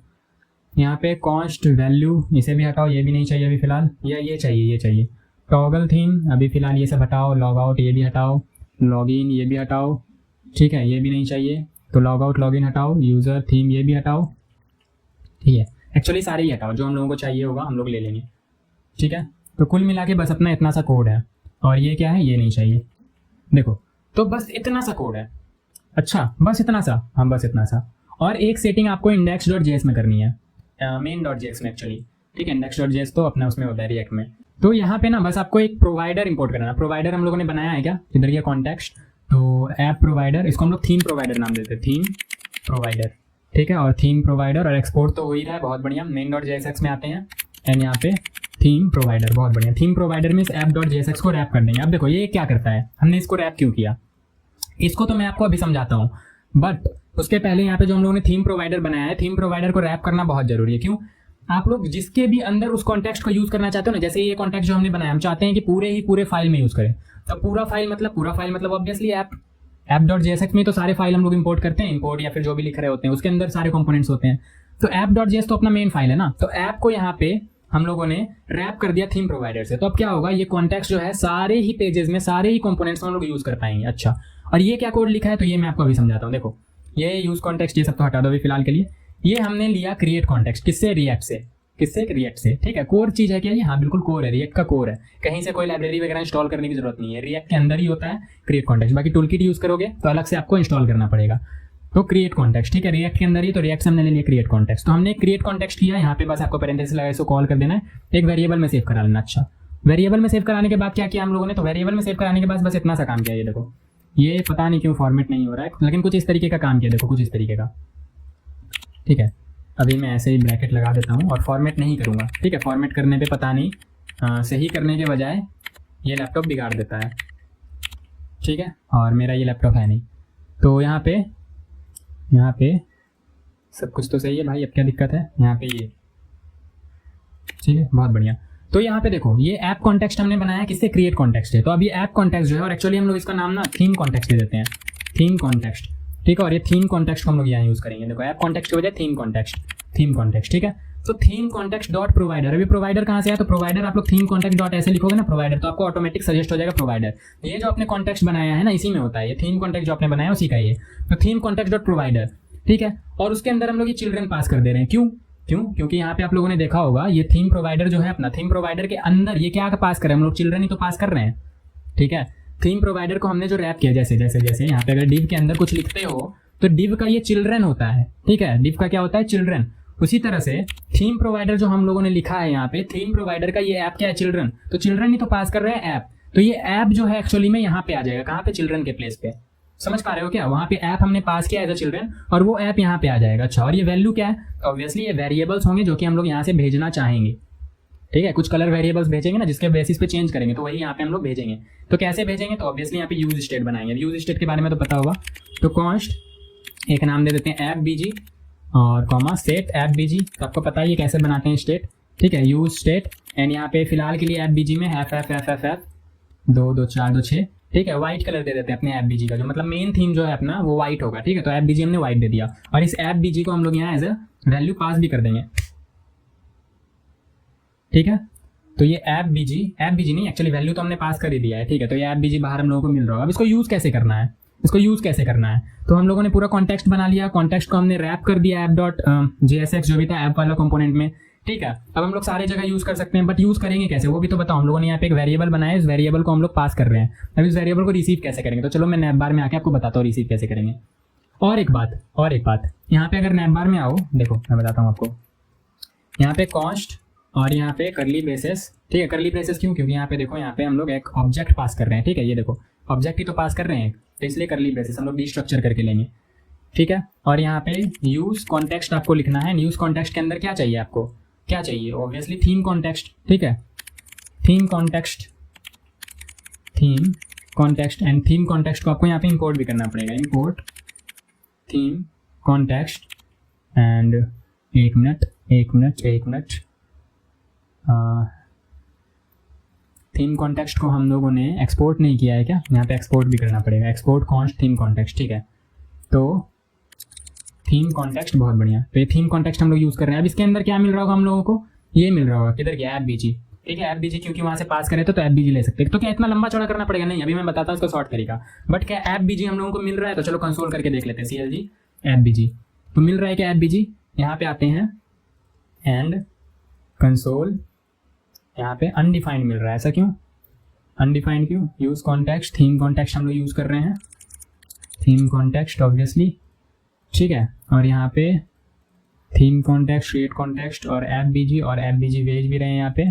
यहाँ पे कॉन्स्ट वैल्यू इसे भी हटाओ, ये भी नहीं चाहिए अभी फ़िलहाल, ये चाहिए, ये चाहिए। टॉगल थीम अभी फ़िलहाल ये सब हटाओ, लॉग आउट ये भी हटाओ, लॉग इन ये भी हटाओ। ठीक है, ये भी नहीं चाहिए, तो लॉग आउट लॉग इन हटाओ, यूज़र थीम ये भी हटाओ। ठीक है, एक्चुअली सारे ही हटाओ, जो हम लोगों को चाहिए होगा हम लोग ले लेंगे। ठीक है, तो कुल मिला के बस अपना इतना सा कोड है, और ये क्या है, ये नहीं चाहिए। देखो, तो बस इतना सा कोड है। अच्छा, बस इतना सा, हाँ बस इतना सा। और एक सेटिंग आपको index.js में करनी है, main.js में एक्चुअली। ठीक है, index.js तो अपना उसमें होता है रिएक्ट में। तो यहाँ पे ना बस आपको एक प्रोवाइडर इंपोर्ट करना है। प्रोवाइडर हम लोगों ने बनाया है क्या, इधर ये कॉन्टेक्स्ट, तो ऐप प्रोवाइडर, इसको हम लोग थीम प्रोवाइडर नाम देते हैं, थीम प्रोवाइडर। ठीक है, और थीम प्रोवाइडर, और एक्सपोर्ट तो हो ही रहा है, बहुत बढ़िया। main.jsx में आते हैं एंड यहाँ पे थीम प्रोवाइडर, बहुत बढ़िया। थीम प्रोवाइडर में इस app.jsx को रैप कर देंगे। अब देखो ये क्या करता है, हमने इसको रैप क्यों किया, इसको तो मैं आपको अभी समझाता हूँ, बट उसके पहले यहाँ पे जो हम लोगों ने थीम प्रोवाइडर बनाया है, थीम प्रोवाइडर को रैप करना बहुत जरूरी है। क्यों? आप लोग जिसके भी अंदर उस कॉन्टेक्स्ट को यूज करना चाहते हो ना, जैसे ये कॉन्टेक्स्ट जो हमने बनाया, हम चाहते हैं कि पूरे फाइल में यूज करें। तो पूरा फाइल मतलब ऑब्वियसली ऐप.jsx में तो सारे फाइल हम लोग इंपोर्ट करते हैं, इंपोर्ट या फिर जो भी लिख रहे होते हैं उसके अंदर सारे कंपोनेंट्स होते हैं। तो ऐप.js तो अपना मेन फाइल है ना, तो ऐप को यहाँ पे हम लोगों ने रैप कर दिया थीम प्रोवाइडर से। तो अब क्या होगा, ये कॉन्टेक्स्ट जो है सारे ही पेजेस में, सारे ही कंपोनेंट्स में हम लोग यूज कर पाएंगे। अच्छा, और ये क्या कोड लिखा है, तो ये मैं आपको अभी समझाता हूँ। देखो, ये यूज कॉन्टेक्स्ट ये सब तो हटा दो अभी फिलहाल के लिए। ये हमने लिया क्रिएट कॉन्टेक्स्ट, किससे? रिएक्ट से। किससे? रिएक्ट से। ठीक है, कोर चीज है क्या ये? हाँ बिल्कुल कोर है, रिएक्ट का कोर है। कहीं से कोई लाइब्रेरी वगैरह इंस्टॉल करने की जरूरत नहीं है, रिएक्ट के अंदर ही होता है क्रिएट कॉन्टेक्स्ट। बाकी टूल किट यूज करोगे तो अलग से आपको इंस्टॉल करना पड़ेगा। तो क्रिएट कॉन्टेक्स्ट, ठीक है, रिएक्ट के अंदर ही, तो रिएक्ट से हमने ले लिया क्रिएट कॉन्टेक्स्ट। तो हमने क्रिएट कॉन्टेक्स्ट किया, यहाँ पे बस आपको पैरेंथेसिस लगा इसको कॉल कर देना है, एक वेरिएबल में सेव करा लेना। अच्छा, वेरिएबल में सेव कराने के बाद क्या किया हम लोगों ने, तो वेरिएबल में सेव कराने के बाद बस इतना सा काम किया। ये देखो, ये पता नहीं क्यों फॉर्मेट नहीं हो रहा है, लेकिन कुछ इस तरीके का काम किया, देखो कुछ इस तरीके का। ठीक है, अभी मैं ऐसे ही ब्रैकेट लगा देता हूँ और फॉर्मेट नहीं करूँगा। ठीक है, फॉर्मेट करने पे पता नहीं सही करने के बजाय ये लैपटॉप बिगाड़ देता है। ठीक है, और मेरा ये लैपटॉप है नहीं, तो यहाँ पे यहाँ पे सब कुछ तो सही है भाई, अब क्या दिक्कत है यहाँ पे ये, ठीक है बहुत बढ़िया। तो यहाँ पे देखो ये ऐप कॉन्टेक्स्ट हमने बनाया किससे, क्रिएट कॉन्टेक्स्ट है। तो अब ये ऐप कॉन्टेक्स्ट जो है, और एक्चुअली हम लोग इसका नाम ना थीम कॉन्टेक्स्ट दे देते हैं, थीम कॉन्टेक्स्ट, ठीक है। और ये थीम कॉन्टेक्स्ट को हम लोग यहाँ यूज़ करेंगे, देखो ऐप कॉन्टेक्स्ट की बजाय थीम कॉन्टेक्स्ट, ठीक है। तो थीम कॉन्टेक्स्ट डॉट प्रोवाइडर, अभी प्रोवाइडर कहाँ से है, तो प्रोवाइडर आप लोग थीम कॉन्टेक्स्ट डॉट ऐसे लिखोगे ना प्रोवाइडर, तो आपको ऑटोमेटिक सजेस्ट हो जाएगा प्रोवाइडर। ये जो आपने कॉन्टेक्स्ट बनाया है ना इसी में होता है, ये थीम कॉन्टेक्स्ट जो आपने बनाया उसी का ये, तो थीम कॉन्टेक्स्ट डॉट प्रोवाइडर, ठीक है। और उसके अंदर हम लोग ये चिल्ड्रन पास कर दे रहे हैं, क्योंकि यहाँ पे आप लोगों ने देखा होगा ये थीम प्रोवाइडर जो है अपना, थीम प्रोवाइडर के अंदर ये क्या पास कर रहे हैं हम लोग, चिल्ड्रन ही तो पास कर रहे हैं, ठीक है। थीम प्रोवाइडर को हमने जो रैप किया, जैसे यहाँ पे अगर डिव के अंदर कुछ लिखते हो तो डिव का ये चिल्ड्रन होता है, ठीक है, डिव का क्या होता है, चिल्ड्रन। उसी तरह से थीम प्रोवाइडर जो हम लोगों ने लिखा है यहाँ पे, थीम प्रोवाइडर का ये ऐप क्या है, चिल्ड्रन, तो चिल्ड्रन ही तो पास कर रहे हैं ऐप, तो ये ऐप जो है एक्चुअली में यहाँ पे आ जाएगा, कहाँ पे, चिल्ड्रन के प्लेस पे, समझ पा रहे हो क्या, वहाँ पे ऐप हमने पास किया एज अ चिल्ड्रन और वो ऐप यहाँ पे आ जाएगा। अच्छा, और ये वैल्यू क्या है, ऑब्वियसली ये वेरिएबल्स होंगे जो कि हम लोग यहाँ से भेजना चाहेंगे, ठीक है। कुछ कलर वेरिएबल्स भेजेंगे ना जिसके बेसिस पे चेंज करेंगे, तो वही यहाँ पे हम लोग भेजेंगे। तो कैसे भेजेंगे, तो ऑब्वियसली यहाँ पे यूज स्टेट बनाएंगे। यूज स्टेट के बारे में तो पता होगा, तो कॉन्स्ट एक नाम दे देते हैं ऐप बीजी और कॉमा सेट ऐप बीजी, तो आपको पता है ये कैसे बनाते हैं स्टेट, ठीक है, यूज स्टेट। एंड यहाँ पे फिलहाल के लिए ऐप बीजी में एफ 2 2 4 2 6, ठीक है, व्हाइट कलर दे देते हैं अपने ऐप बीजी का, जो मतलब मेन थीम जो है अपना वो व्हाइट होगा, ठीक है। तो ऐप बीजी हमने व्हाइट दे दिया और इस ऐप बीजी को हम लोग यहाँ एज अ वैल्यू पास भी कर देंगे, ठीक है। तो ये ऐप बीजी नहीं, एक्चुअली वैल्यू तो हमने पास कर ही दिया है, ठीक है। तो ये ऐप बीजी बाहर हम लोगों को मिल रहा होगा। अब इसको यूज कैसे करना है, तो हम लोगों ने पूरा कॉन्टेक्स्ट बना लिया, कॉन्टेक्स्ट को हमने रैप कर दिया ऐप डॉट JSX जो भी था ऐप वाला कंपोनेंट में, ठीक है। अब हम लोग सारे जगह यूज कर सकते हैं, बट यूज करेंगे कैसे वो भी तो बताओ। हम लोगों ने यहाँ पे एक वेरिएबल बनाया है, इस वेरिएबल को हम लोग पास कर रहे हैं। अब इस वेरिएबल को रिसीव कैसे करेंगे, तो चलो मैं नैप बार में आके आपको बताता हूँ रिसीव कैसे करेंगे। और एक बात यहाँ पे अगर नैप बार में आओ, देखो मैं बताता हूँ आपको, यहाँ पे कॉस्ट और यहाँ पे करली ब्रेसेस, ठीक है। करली ब्रेसेस क्यों, क्योंकि यहाँ पे देखो, यहाँ पे हम लोग एक ऑब्जेक्ट पास कर रहे हैं, ठीक है। ये देखो ऑब्जेक्ट ही तो पास कर रहे हैं, तो इसलिए करली ब्रेसेस हम लोग डीस्ट्रक्चर करके लेंगे, ठीक है। और यहाँ पे यूज कॉन्टेक्स्ट आपको लिखना है। यूज कॉन्टेक्स्ट के अंदर क्या चाहिए आपको, क्या चाहिए, ऑब्वियसली थीम कॉन्टेक्स्ट, ठीक है, theme context and theme context को आपको यहाँ पे इंपोर्ट भी करना पड़ेगा, इंपोर्ट थीम कॉन्टेक्स्ट एंड एक मिनट थीम कॉन्टेक्स्ट को हम लोगों ने एक्सपोर्ट नहीं किया है क्या, यहाँ पे एक्सपोर्ट भी करना पड़ेगा, एक्सपोर्ट कॉन्स्ट थीम कॉन्टेक्स्ट, ठीक है। तो थीम कॉन्टेक्स्ट बहुत बढ़िया, तो ये थीम कॉन्टेक्स्ट हम लोग यूज़ कर रहे हैं। अब इसके अंदर क्या मिल रहा होगा हम लोगों को, ये मिल रहा होगा, किधर गया, ऐप बीजी, ठीक है। ऐप बीजी क्योंकि वहाँ से पास करे तो ऐप बीजी ले सकते हैं। तो क्या इतना लंबा चौड़ा करना पड़ेगा, नहीं, अभी मैं बताता हूँ इसका शॉर्ट तरीका। बट क्या ऐप बीजी हम लोगों को मिल रहा है, तो चलो कंसोल करके देख लेते हैं, CLG ऐप बीजी, तो मिल रहा है क्या ऐप बीजी। यहाँ पे आते हैं एंड कंसोल, यहाँ पे अनडिफाइंड मिल रहा है, ऐसा क्यों, अनडिफाइंड क्यों, यूज कॉन्टेक्स्ट थीम कॉन्टेक्स्ट हम लोग यूज़ कर रहे हैं, थीम कॉन्टेक्स्ट ऑब्वियसली, ठीक है। और यहाँ पे थीम कॉन्टेक्स्ट, क्रिएट कॉन्टेक्स्ट और ऐप बीजी भेज भी रहे हैं यहाँ पे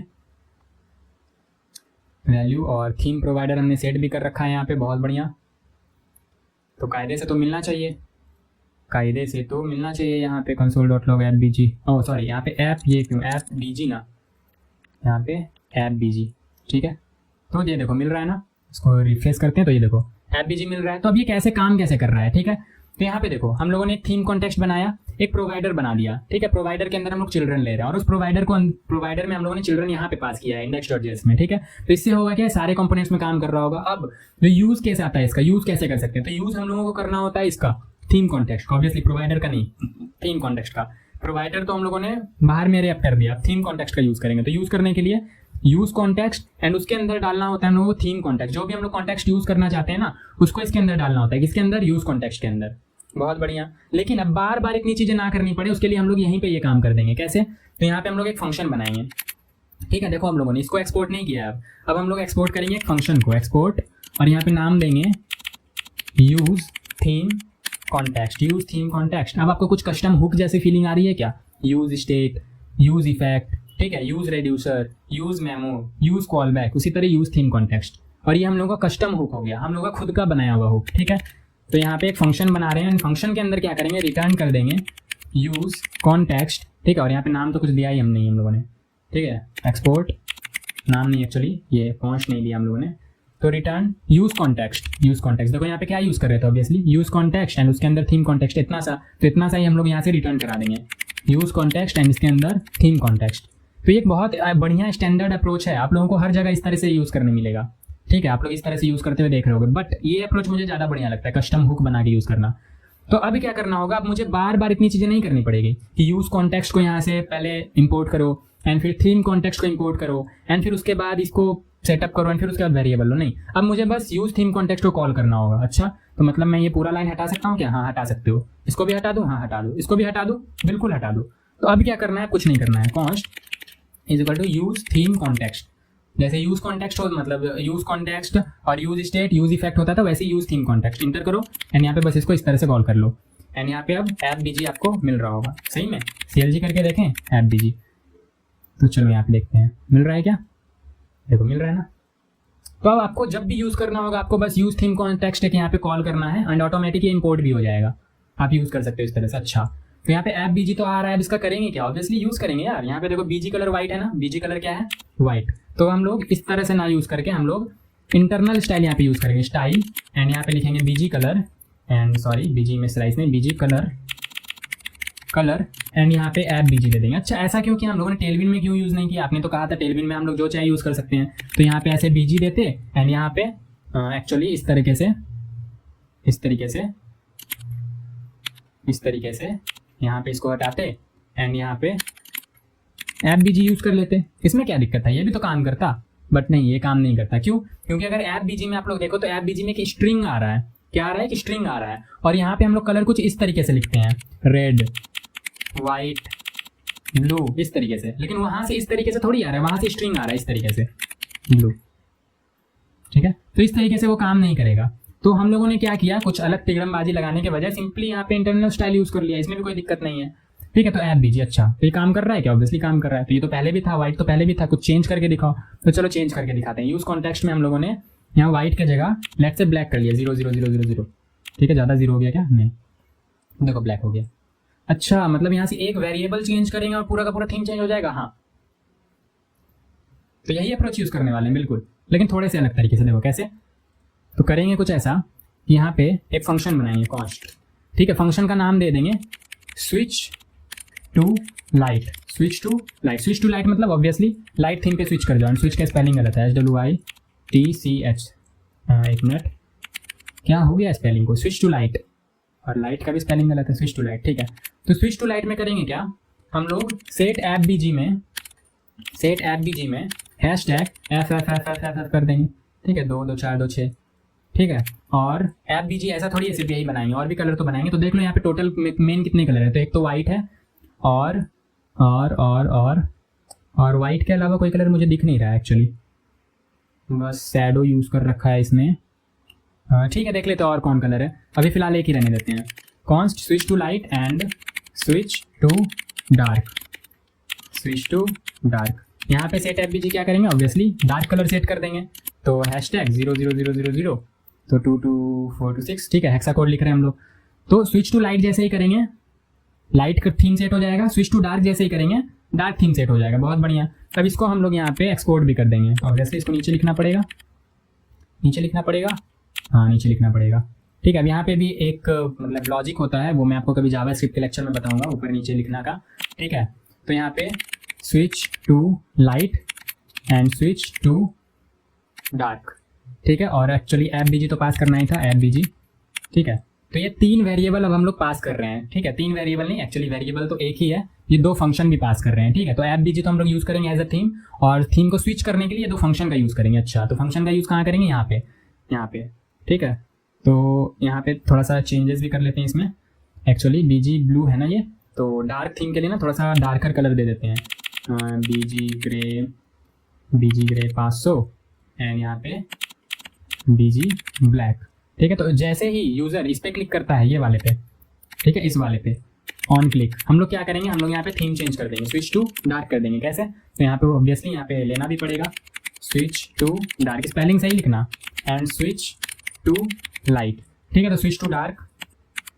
वैल्यू, और थीम प्रोवाइडर हमने सेट भी कर रखा है यहाँ पे, बहुत बढ़िया। तो कायदे से तो मिलना चाहिए, यहाँ पे कंसोल डॉट लॉग ऐप बीजी, ओह सॉरी यहाँ पे ऐप, ये क्यों ऐप बीजी ना, यहाँ पे ऐप बीजी, ठीक है। तो ये देखो मिल रहा है ना, इसको रिफ्रेश करते हैं तो ये देखो ऐप बीजी मिल रहा है। तो अब ये कैसे काम कैसे कर रहा है, ठीक है। तो यहाँ पे देखो हम लोगों ने एक थीम कॉन्टेक्स्ट बनाया, एक प्रोवाइडर बना दिया, ठीक है। प्रोवाइडर के अंदर हम लोग चिल्ड्रन ले रहे हैं और उस प्रोवाइडर में हम लोगों ने चिल्ड्रन यहाँ पे पास किया है index.js में, ठीक है। तो इससे होगा क्या, सारे कंपोनेंट्स में काम कर रहा होगा। अब जो यूज कैसे आता है इसका, यूज कैसे कर सकते हैं, तो यूज हम लोगों को करना होता है इसका थीम कॉन्टेक्स्ट, ऑब्वियसली प्रोवाइडर का नहीं, थीम कॉन्टेक्स्ट का। प्रोवाइडर तो हम लोगों ने बाहर में रैप कर दिया, थीम कॉन्टेक्स्ट का यूज करेंगे। तो यूज करने के लिए यूज कॉन्टेक्स्ट एंड उसके अंदर डालना होता है हम लोगों को थीम कॉन्टेक्स्ट, जो भी हम लोग कॉन्टेक्स्ट यूज करना चाहते हैं ना उसको इसके अंदर डालना होता है, किसके अंदर, यूज कॉन्टेक्स्ट के अंदर, बहुत बढ़िया। लेकिन अब बार बार इतनी चीजें ना करनी पड़े उसके लिए हम लोग यहीं पे ये काम कर देंगे, कैसे, तो यहाँ पे हम लोग एक फंक्शन बनाएंगे, ठीक है। देखो हम लोगों ने इसको एक्सपोर्ट नहीं किया, अब हम लोग एक्सपोर्ट करेंगे एक फंक्शन को, एक्सपोर्ट, और यहाँ पे नाम देंगे यूज थीम कॉन्टेक्स्ट। अब आपको कुछ कस्टम हुक जैसी फीलिंग आ रही है क्या, यूज स्टेट, यूज इफेक्ट, ठीक है, use reducer, use memo, use call back, उसी तरह यूज थीम कॉन्टेक्स्ट। और ये हम लोग का कस्टम हुक हो गया, हम लोग का खुद का बनाया हुआ हुक, ठीक है। तो यहाँ पे एक फंक्शन बना रहे हैं, फंक्शन के अंदर क्या करेंगे, रिटर्न कर देंगे यूज कॉन्टेक्स्ट, ठीक है। और यहाँ पे नाम तो कुछ दिया ही हम नहीं हम लोगों ने, ठीक है, एक्सपोर्ट नाम नहीं, एक्चुअली ये कॉन्स्ट नहीं लिया हम लोगों ने। तो return use context, use context देखो यहाँ पे क्या यूज कर रहे थे ऑब्वियसली यूज कॉन्टेक्स्ट एंड उसके अंदर थीम कॉन्टेक्स्ट इतना सा, तो इतना सा ही हम लोग यहाँ से रिटर्न करा देंगे यूज कॉन्टेक्स्ट एंड इसके अंदर थीम कॉन्टेक्स्ट। तो ये एक बहुत बढ़िया स्टैंडर्ड अप्रोच है, आप लोगों को हर जगह इस तरह से यूज करने मिलेगा, ठीक है, आप लोग इस तरह से यूज करते हुए देख रहे होगे, बट ये अप्रोच मुझे ज़्यादा बढ़िया लगता है, कस्टम हुक बना के यूज करना। तो अब क्या करना होगा, अब मुझे बार बार इतनी चीज़ें नहीं करनी पड़ेगी कि यूज कॉन्टेक्स्ट को यहाँ से पहले इंपोर्ट करो एंड फिर थीम कॉन्टेक्स्ट को इंपोर्ट करो एंड फिर उसके बाद इसको सेटअप करो एंड फिर उसके बाद वेरिएबल लो, नहीं, अब मुझे बस यूज थीम कॉन्टेक्स्ट को कॉल करना होगा। अच्छा, तो मतलब मैं ये पूरा लाइन हटा सकता हूँ क्या? हाँ हटा सकते हो। इसको भी हटा दूँ? हाँ हटा दो। इसको भी हटा दो? बिल्कुल हटा दो। तो अब क्या करना है, कुछ नहीं करना है, const is equal to use theme context. जैसे यूज कॉन्टेक्स्ट हो मतलब यूज कॉन्टेक्स्ट और यूज स्टेट यूज इफेक्ट होता था, वैसे यूज थीम कॉन्टेक्स्ट इंटर करो एंड यहाँ पे बस इसको इस तरह से कॉल कर लो एंड यहाँ पे अब ऐप बीजी आपको मिल रहा होगा। सही में CLG करके देखें ऐप बीजी, तो चलो यहाँ पे देखते हैं मिल रहा है क्या, देखो मिल रहा है ना। तो अब आपको जब भी यूज करना होगा आपको बस यूज थीम कॉन्टेक्स्ट एक यहाँ पे कॉल करना है एंड ऑटोमेटिक ये इंपोर्ट भी हो जाएगा, आप यूज कर सकते हो इस तरह से। अच्छा, तो यहाँ पे ऐप बीजी तो आ रहा है, अब इसका करेंगे क्या, ऑब्वियसली यूज करेंगे यार। यहाँ पे देखो बीजी कलर व्हाइट है ना, बीजी कलर क्या है, व्हाइट। तो हम लोग इस तरह से ना यूज करके हम लोग इंटरनल स्टाइल यहाँ पे यूज करेंगे, स्टाइल एंड यहाँ पे लिखेंगे बीजी कलर एंड सॉरी बीजी में स्लाइस नहीं, बीजी कलर कलर एंड यहाँ पे ऐप बीजी दे देंगे। अच्छा, ऐसा क्यों किया हम लोगों ने, टेलविन में क्यों यूज नहीं किया? आपने तो कहा था टेलविन में हम लोग जो चाहे यूज कर सकते हैं, तो यहाँ पे ऐसे बीजी देते एंड यहाँ पे एक्चुअली इस तरीके से यहाँ पे इसको हटाते एंड यहाँ पे ऐप बीजी यूज कर लेते। इसमें क्या दिक्कत है, ये भी तो काम करता, बट नहीं ये काम नहीं करता। क्यों? क्योंकि अगर ऐप बीजी में आप लोग देखो तो ऐप बीजी में एक स्ट्रिंग आ रहा है, क्या आ रहा है कि स्ट्रिंग आ रहा है, और यहाँ पे हम लोग कलर कुछ इस तरीके से लिखते हैं, रेड वाइट ब्लू इस तरीके से, लेकिन वहां से इस तरीके से थोड़ी आ रहा है, वहां से स्ट्रिंग आ रहा है इस तरीके से ब्लू, ठीक है। तो इस तरीके से वो काम नहीं करेगा। तो हम लोगों ने क्या किया, कुछ अलग तिगड़मबाजी लगाने के बजाय सिंपली यहाँ पे इंटरनल स्टाइल यूज कर लिया, इसमें भी कोई दिक्कत नहीं है, ठीक है। तो ऐप बीजी, अच्छा तो ये काम कर रहा है क्या? ऑब्वियसली काम कर रहा है। तो ये तो पहले भी था, व्हाइट तो पहले भी था, कुछ चेंज करके दिखाओ। तो चलो चेंज करके दिखाते हैं। यूज कॉन्टेक्स्ट में हम लोगों ने यहाँ व्हाइट की जगह लेट से ब्लैक कर लिया, 0 0 0 0 0, ठीक है। ज़्यादा जीरो हो गया क्या? नहीं, देखो ब्लैक हो गया। अच्छा, मतलब यहाँ से एक वेरिएबल चेंज करेंगे और पूरा का पूरा थीम चेंज हो जाएगा। हाँ, तो यही अप्रोच यूज करने वाले हैं बिल्कुल, लेकिन थोड़े से अलग तरीके से। देखो कैसे, तो करेंगे कुछ ऐसा, यहाँ पे एक फंक्शन बनाएंगे कॉन्स्ट, ठीक है। फंक्शन का नाम दे देंगे switch to light. Switch to light मतलब ऑब्वियसली लाइट थीम पे स्विच कर जाओ। स्विच का स्पेलिंग गलत है, SWITCH। एक मिनट, क्या हो गया स्पेलिंग को, स्विच टू लाइट, और लाइट का भी स्पेलिंग गलत है, स्विच टू लाइट, ठीक है। तो स्विच टू लाइट में करेंगे क्या, हम लोग सेट ऐप बीजी में हैशटैग एफ कर देंगे, ठीक है। 2 2 4 2 6, ठीक है। और ऐप बीजी ऐसा थोड़ी सिर्फ यही बनाएंगे, और भी कलर तो बनाएंगे। तो देख लो यहाँ पे टोटल मेन कितने कलर है, तो एक तो वाइट है और वाइट के अलावा कोई कलर मुझे दिख नहीं रहा है एक्चुअली, बस शैडो यूज कर रखा है इसमें, ठीक है। देख लेते हैं और कौन कलर है, अभी फिलहाल एक ही रहने देते हैं। Const switch to light and switch to dark. यहाँ पे सेट ऐप बीजी क्या करेंगे, ऑब्वियसली डार्क कलर सेट कर देंगे। तो हैशटैग 0 0 0 0 0, तो 2 2 4 2 6, ठीक है। हेक्सा कोड लिख रहे हैं हम लोग। तो स्विच टू लाइट जैसे ही करेंगे लाइट का थीम सेट हो जाएगा, स्विच टू डार्क जैसे ही करेंगे डार्क थीम सेट हो जाएगा। बहुत बढ़िया। अब इसको हम लोग यहाँ पे एक्सपोर्ट भी कर देंगे, ऑब्वियसली इसको नीचे लिखना पड़ेगा, हाँ नीचे लिखना पड़ेगा, ठीक है। अब यहाँ पे भी एक मतलब लॉजिक होता है, वो मैं आपको कभी जावास्क्रिप्ट के लेक्चर में बताऊंगा, ऊपर नीचे लिखना का, ठीक है। तो यहाँ पे switch to light and switch to dark, ठीक है। और एक्चुअली ऐप बीजी तो पास करना ही था, ऐप बीजी, ठीक है। तो ये 3 वेरिएबल अब हम लोग पास कर रहे हैं, ठीक है। 3 वेरिएबल नहीं, एक्चुअली वेरिएबल तो एक ही है, ये 2 फंक्शन भी पास कर रहे हैं, ठीक है। तो ऐप बीजी तो हम लोग यूज करेंगे एज अ थीम, और थीम को स्विच करने के लिए 2 फंक्शन का यूज करेंगे। अच्छा, तो फंक्शन का यूज कहाँ करेंगे, यहाँ पे, ठीक है। तो यहाँ पे थोड़ा सा चेंजेस भी कर लेते हैं इसमें। एक्चुअली बीजी ब्लू है ना ये, तो डार्क थीम के लिए ना थोड़ा सा डार्कर कलर दे देते हैं, बीजी ग्रे 500 एंड यहाँ पे बीजी ब्लैक, ठीक है। तो जैसे ही यूज़र इस पर क्लिक करता है, ये वाले पे, ठीक है, इस वाले पे ऑन क्लिक, हम लोग क्या करेंगे, हम लोग यहाँ पे थीम चेंज कर देंगे, स्विच टू डार्क कर देंगे। कैसे? तो यहाँ पे ऑब्वियसली यहाँ पे लेना भी पड़ेगा स्विच टू डार्क, स्पेलिंग सही लिखना, एंड स्विच टू लाइट, ठीक है। तो स्विच टू डार्क,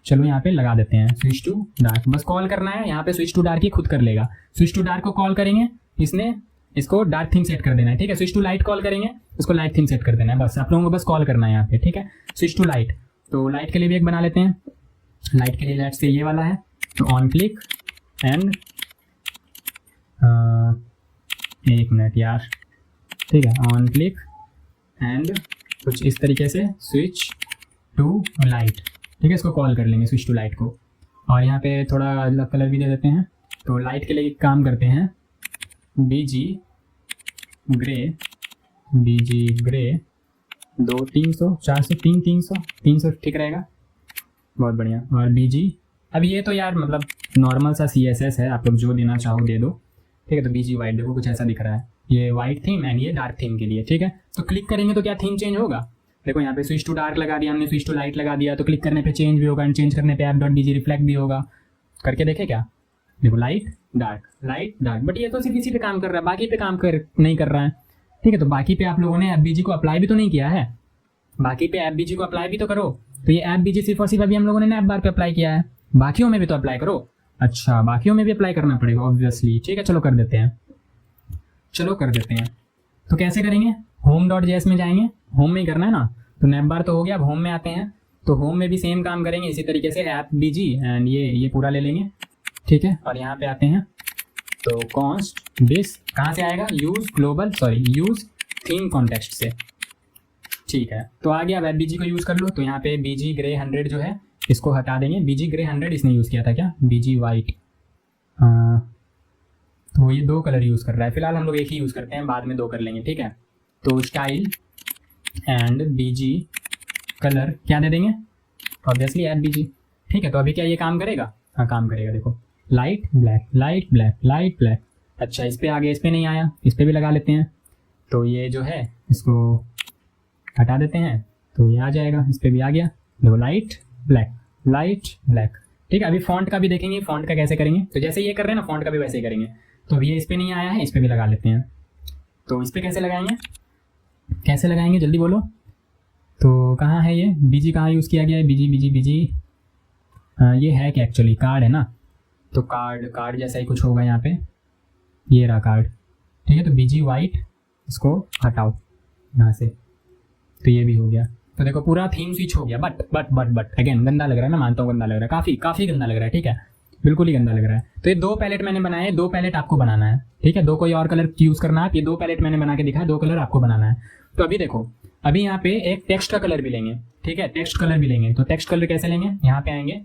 चलो यहाँ पे लगा देते हैं स्विच टू डार्क, बस कॉल करना है यहाँ पे, स्विच टू डार्क ही खुद कर लेगा। स्विच टू डार्क को कॉल करेंगे, इसने इसको डार्क थीम सेट कर देना है, ठीक है। स्विच टू लाइट कॉल करेंगे, इसको लाइट थीम सेट कर देना है, बस आप लोगों को बस कॉल करना है यहाँ पे, ठीक है। स्विच टू लाइट, तो लाइट के लिए भी एक बना लेते हैं। लाइट के लिए लेट्स से ये वाला है, तो ऑन क्लिक एंड एक मिनट यार, ठीक है, ऑन क्लिक एंड कुछ इस तरीके से स्विच टू लाइट, ठीक है। इसको कॉल कर लेंगे स्विच टू लाइट को, और यहाँ पे थोड़ा अलग कलर भी दे देते हैं। तो लाइट के लिए एक काम करते हैं, BG ग्रे 2 300 400 3 300 ठीक रहेगा, बहुत बढ़िया। और BG, अब ये तो यार मतलब नॉर्मल सा CSS है, आप लोग जो देना चाहो दे दो, ठीक है। तो BG वाइट, देखो कुछ ऐसा दिख रहा है, ये वाइट थीम एंड ये डार्क थीम के लिए, ठीक है। तो क्लिक करेंगे तो क्या थीम चेंज होगा, देखो यहाँ पे स्विच टू डार्क लगा दिया हमने, स्विच टू लाइट लगा दिया, तो क्लिक करने पे चेंज भी होगा एंड चेंज करने पे app.bg रिफ्लेक्ट भी होगा। करके देखे क्या, देखो लाइट डार्क, बट ये तो सिर्फ इसी पे काम कर रहा है, बाकी पे काम नहीं कर रहा है, ठीक है। तो बाकी पे आप लोगों ने app.bg को अप्लाई भी तो नहीं किया है, बाकी पे app.bg को अप्लाई भी तो करो। तो ये app.bg सिर्फ और सिर्फ अभी हम लोगों ने नैप बार पे अप्लाई किया है, बाकियों में भी तो अप्लाई करो। अच्छा, बाकियों में भी अप्लाई करना पड़ेगा ऑब्वियसली, ठीक है। चलो कर देते हैं। तो कैसे करेंगे, home.js में जाएंगे, होम में ही करना है ना, तो नैप बार तो हो गया, अब होम में आते हैं। तो होम में भी सेम काम करेंगे इसी तरीके से, app.bg एंड ये पूरा ले लेंगे, ठीक है। और यहाँ पे आते हैं, तो कॉन्स्ट दिस कहाँ से आएगा, यूज थीम कॉन्टेक्स्ट से, ठीक है। तो आ गया, अब app.bg को यूज़ कर लो। तो यहाँ पे BG ग्रे 100 जो है इसको हटा देंगे, BG ग्रे 100 इसने यूज़ किया था क्या, BG वाइट, तो ये 2 कलर यूज़ कर रहा है, फिलहाल हम लोग एक ही यूज़ करते हैं, बाद में 2 कर लेंगे, ठीक है। तो स्टाइल एंड BG कलर क्या दे देंगे, ऑब्वियसली app.bg, ठीक है। तो अभी क्या ये काम करेगा, हाँ काम करेगा, देखो लाइट ब्लैक। अच्छा, इस पर आ गया, इस पर नहीं आया, इस पर भी लगा लेते हैं। तो ये जो है इसको हटा देते हैं, तो ये आ जाएगा, इस पर भी आ गया, देखो लाइट ब्लैक, ठीक है। अभी फॉन्ट का भी देखेंगे, फॉन्ट का कैसे करेंगे, तो जैसे ये कर रहे हैं ना, फॉन्ट का भी वैसे ही करेंगे। तो अभी ये इस पर नहीं आया है, इस पर भी लगा लेते हैं। तो इस पर कैसे लगाएंगे जल्दी बोलो। तो कहाँ है ये BG, कहाँ यूज़ किया गया है, BG ये है कि एक्चुअली कार्ड है ना, तो कार्ड जैसा ही कुछ होगा यहाँ पे, ये रहा कार्ड, ठीक है। तो BG वाइट, इसको हटाओ यहाँ से, तो ये भी हो गया। तो देखो पूरा थीम स्विच हो गया, बट अगेन गंदा लग रहा है ना, मानता हूँ गंदा लग रहा है, काफ़ी गंदा लग रहा है, ठीक है, बिल्कुल ही गंदा लग रहा है। तो ये 2 पैलेट मैंने बनाए, 2 पैलेट आपको बनाना है, ठीक है। 2 कोई और कलर यूज़ करना है, ये 2 पैलेट मैंने बना के दिखाया, 2 कलर आपको बनाना है। तो अभी देखो, अभी यहाँ पे एक टेक्स्ट का कलर भी लेंगे, ठीक है, टेक्स्ट कलर भी लेंगे। तो टेक्स्ट कलर कैसे लेंगे, यहाँ पे आएंगे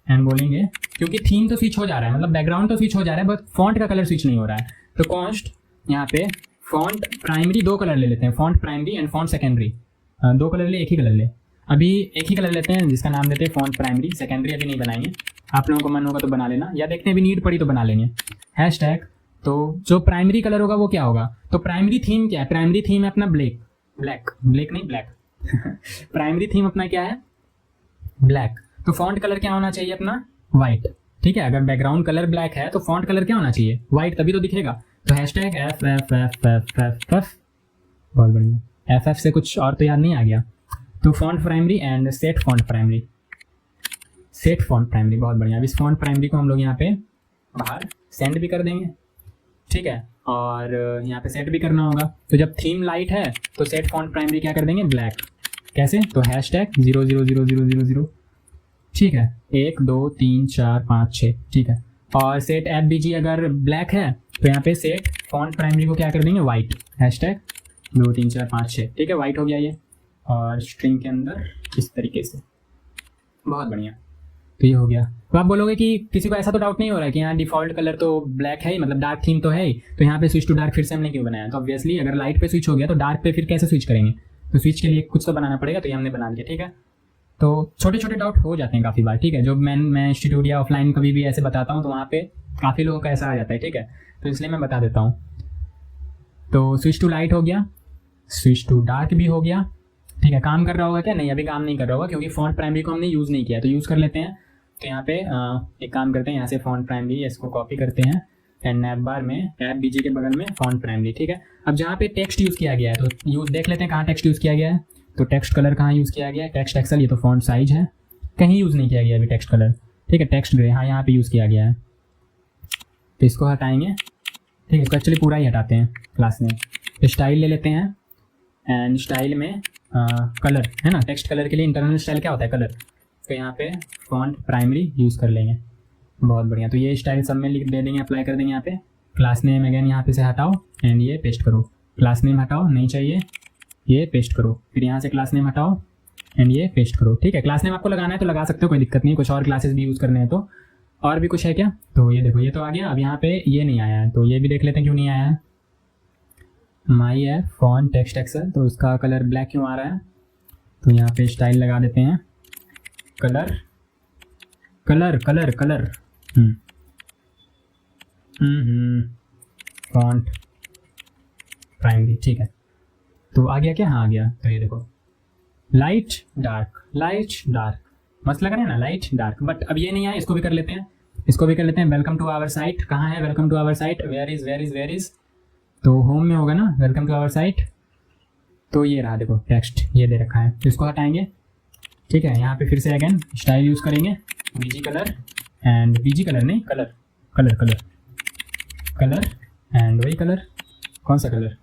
एंड बोलेंगे, क्योंकि थीम तो स्विच हो जा रहा है, मतलब बैकग्राउंड तो स्विच हो जा रहा है, बट फॉन्ट का कलर स्विच नहीं हो रहा है। तो कॉन्स्ट यहाँ पे फॉन्ट प्राइमरी 2 कलर ले लेते हैं, font primary and font secondary, 2 colour ले, एक ही कलर ले, अभी एक ही कलर लेते हैं जिसका नाम देते हैं फॉन्ट प्राइमरी, सेकेंडरी अभी नहीं बनाएंगे, आप लोगों को मन होगा तो बना लेना, या देखते हैं अभी नीड पड़ी तो बना लेंगे। हैशटैग, तो जो प्राइमरी कलर होगा वो क्या होगा, तो प्राइमरी थीम क्या है, प्राइमरी थीम है अपना ब्लैक प्राइमरी थीम अपना क्या है, ब्लैक। तो फॉन्ट कलर क्या होना चाहिए अपना, वाइट, ठीक है। अगर बैकग्राउंड कलर ब्लैक है तो फॉन्ट कलर क्या होना चाहिए, वाइट, तभी तो दिखेगा। तो हैशटैग FF, बहुत बढ़िया, FF से कुछ और तो याद नहीं आ गया। तो font primary and set font primary, बहुत बढ़िया। अब इस फॉन्ट प्राइमरी को हम लोग यहाँ पे बाहर सेंड भी कर देंगे, ठीक है, और यहाँ पे सेट भी करना होगा। तो जब थीम लाइट है तो सेट फॉन्ट प्राइमरी क्या कर देंगे, ब्लैक, कैसे, तो हैशटैग 00000, ठीक है, 1 2 3 4 5 6, ठीक है। और सेट app.bg अगर ब्लैक है तो यहाँ पे सेट फॉन्ट प्राइमरी को क्या कर देंगे, वाइट, हैशटैग 2 3 4 5 6, ठीक है, वाइट हो गया ये। और स्ट्रिंग के अंदर इस तरीके से, बहुत बढ़िया, तो ये हो गया। तो आप बोलोगे कि किसी को ऐसा तो डाउट नहीं हो रहा है कि यहाँ डिफॉल्ट कलर तो ब्लैक है ही, मतलब डार्क थीम तो है ही, तो यहाँ पे स्विच टू डार्क फिर से हमने क्यों बनाया। तो ऑब्वियसली अगर लाइट पे स्विच हो गया तो डार्क पे फिर कैसे स्विच करेंगे, तो स्विच के लिए कुछ तो बनाना पड़ेगा, तो ये हमने बना दिया, ठीक है। तो छोटे छोटे डाउट हो जाते हैं काफ़ी बार, ठीक है, जो मैं इंस्टीट्यूट या ऑफलाइन कभी भी ऐसे बताता हूँ तो वहाँ पे काफ़ी लोगों का ऐसा आ जाता है, ठीक है, तो इसलिए मैं बता देता हूँ। तो स्विच टू लाइट हो गया, स्विच टू डार्क भी हो गया, ठीक है। काम कर रहा होगा क्या, नहीं अभी काम नहीं कर रहा होगा क्योंकि फॉन्ट प्राइमरी को हमने यूज़ नहीं किया, तो यूज़ कर लेते हैं। तो यहाँ पे एक काम करते हैं, यहाँ से फॉन्ट प्राइमरी इसको कॉपी करते हैं एंड नैप बार में app.bg के बगल में फॉन्ट प्राइमरी, ठीक है। अब जहाँ पे टेक्स्ट यूज़ किया गया है तो यूज़ देख लेते हैं कहाँ टेक्स्ट यूज़ किया गया है। तो टेक्स्ट कलर कहाँ यूज़ किया गया है, टेक्स्ट एक्सेल, ये तो फॉन्ट साइज है, कहीं यूज़ नहीं किया गया अभी टेक्स्ट कलर, ठीक है। टेक्स्ट ग्रे, हाँ यहाँ पे यूज़ किया गया है, तो इसको हटाएंगे, ठीक है, इसको एक्चुअली पूरा ही हटाते हैं क्लास नेम। स्टाइल ले लेते हैं एंड स्टाइल में कलर है ना, टेक्स्ट कलर के लिए इंटरनल स्टाइल क्या होता है, कलर। तो यहाँ पे फॉन्ट प्राइमरी यूज़ कर लेंगे, बहुत बढ़िया। तो ये स्टाइल सब में लिख दे देंगे, अप्लाई कर देंगे यहाँ पे। क्लास नेम अगेन यहाँ पे से हटाओ एंड ये पेस्ट करो। क्लास नेम हटाओ, नहीं चाहिए, ये पेस्ट करो। फिर यहाँ से क्लास नेम हटाओ एंड ये पेस्ट करो। ठीक है, क्लास नेम आपको लगाना है तो लगा सकते हो, कोई दिक्कत नहीं। कुछ और क्लासेस भी यूज़ करने हैं तो। और भी कुछ है क्या? तो ये देखो, ये तो आ गया। अब यहाँ पे ये नहीं आया है, तो ये भी देख लेते हैं क्यों नहीं आया है। माई है फॉन्ट टेक्स्ट एक्सेल, तो उसका कलर ब्लैक क्यों आ रहा है? तो यहाँ पे स्टाइल लगा देते हैं, colour colour colour colour font primary. ठीक है, तो आ गया क्या? हाँ आ गया। तो ये देखो, लाइट डार्क, लाइट डार्क, मस्त लग रहा है ना, लाइट डार्क। बट अब ये नहीं आया, इसको भी कर लेते हैं, इसको भी कर लेते हैं। वेलकम टू आवर साइट, कहाँ है welcome to our site? Where is where is where is, तो होम में होगा ना वेलकम टू आवर साइट। तो ये रहा देखो टेक्स्ट, ये दे रखा है, तो इसको हटाएंगे। ठीक है, यहाँ पे फिर से अगेन स्टाइल यूज़ करेंगे, BG colour and BG colour नहीं, colour colour colour colour and वही कलर, कौन सा कलर?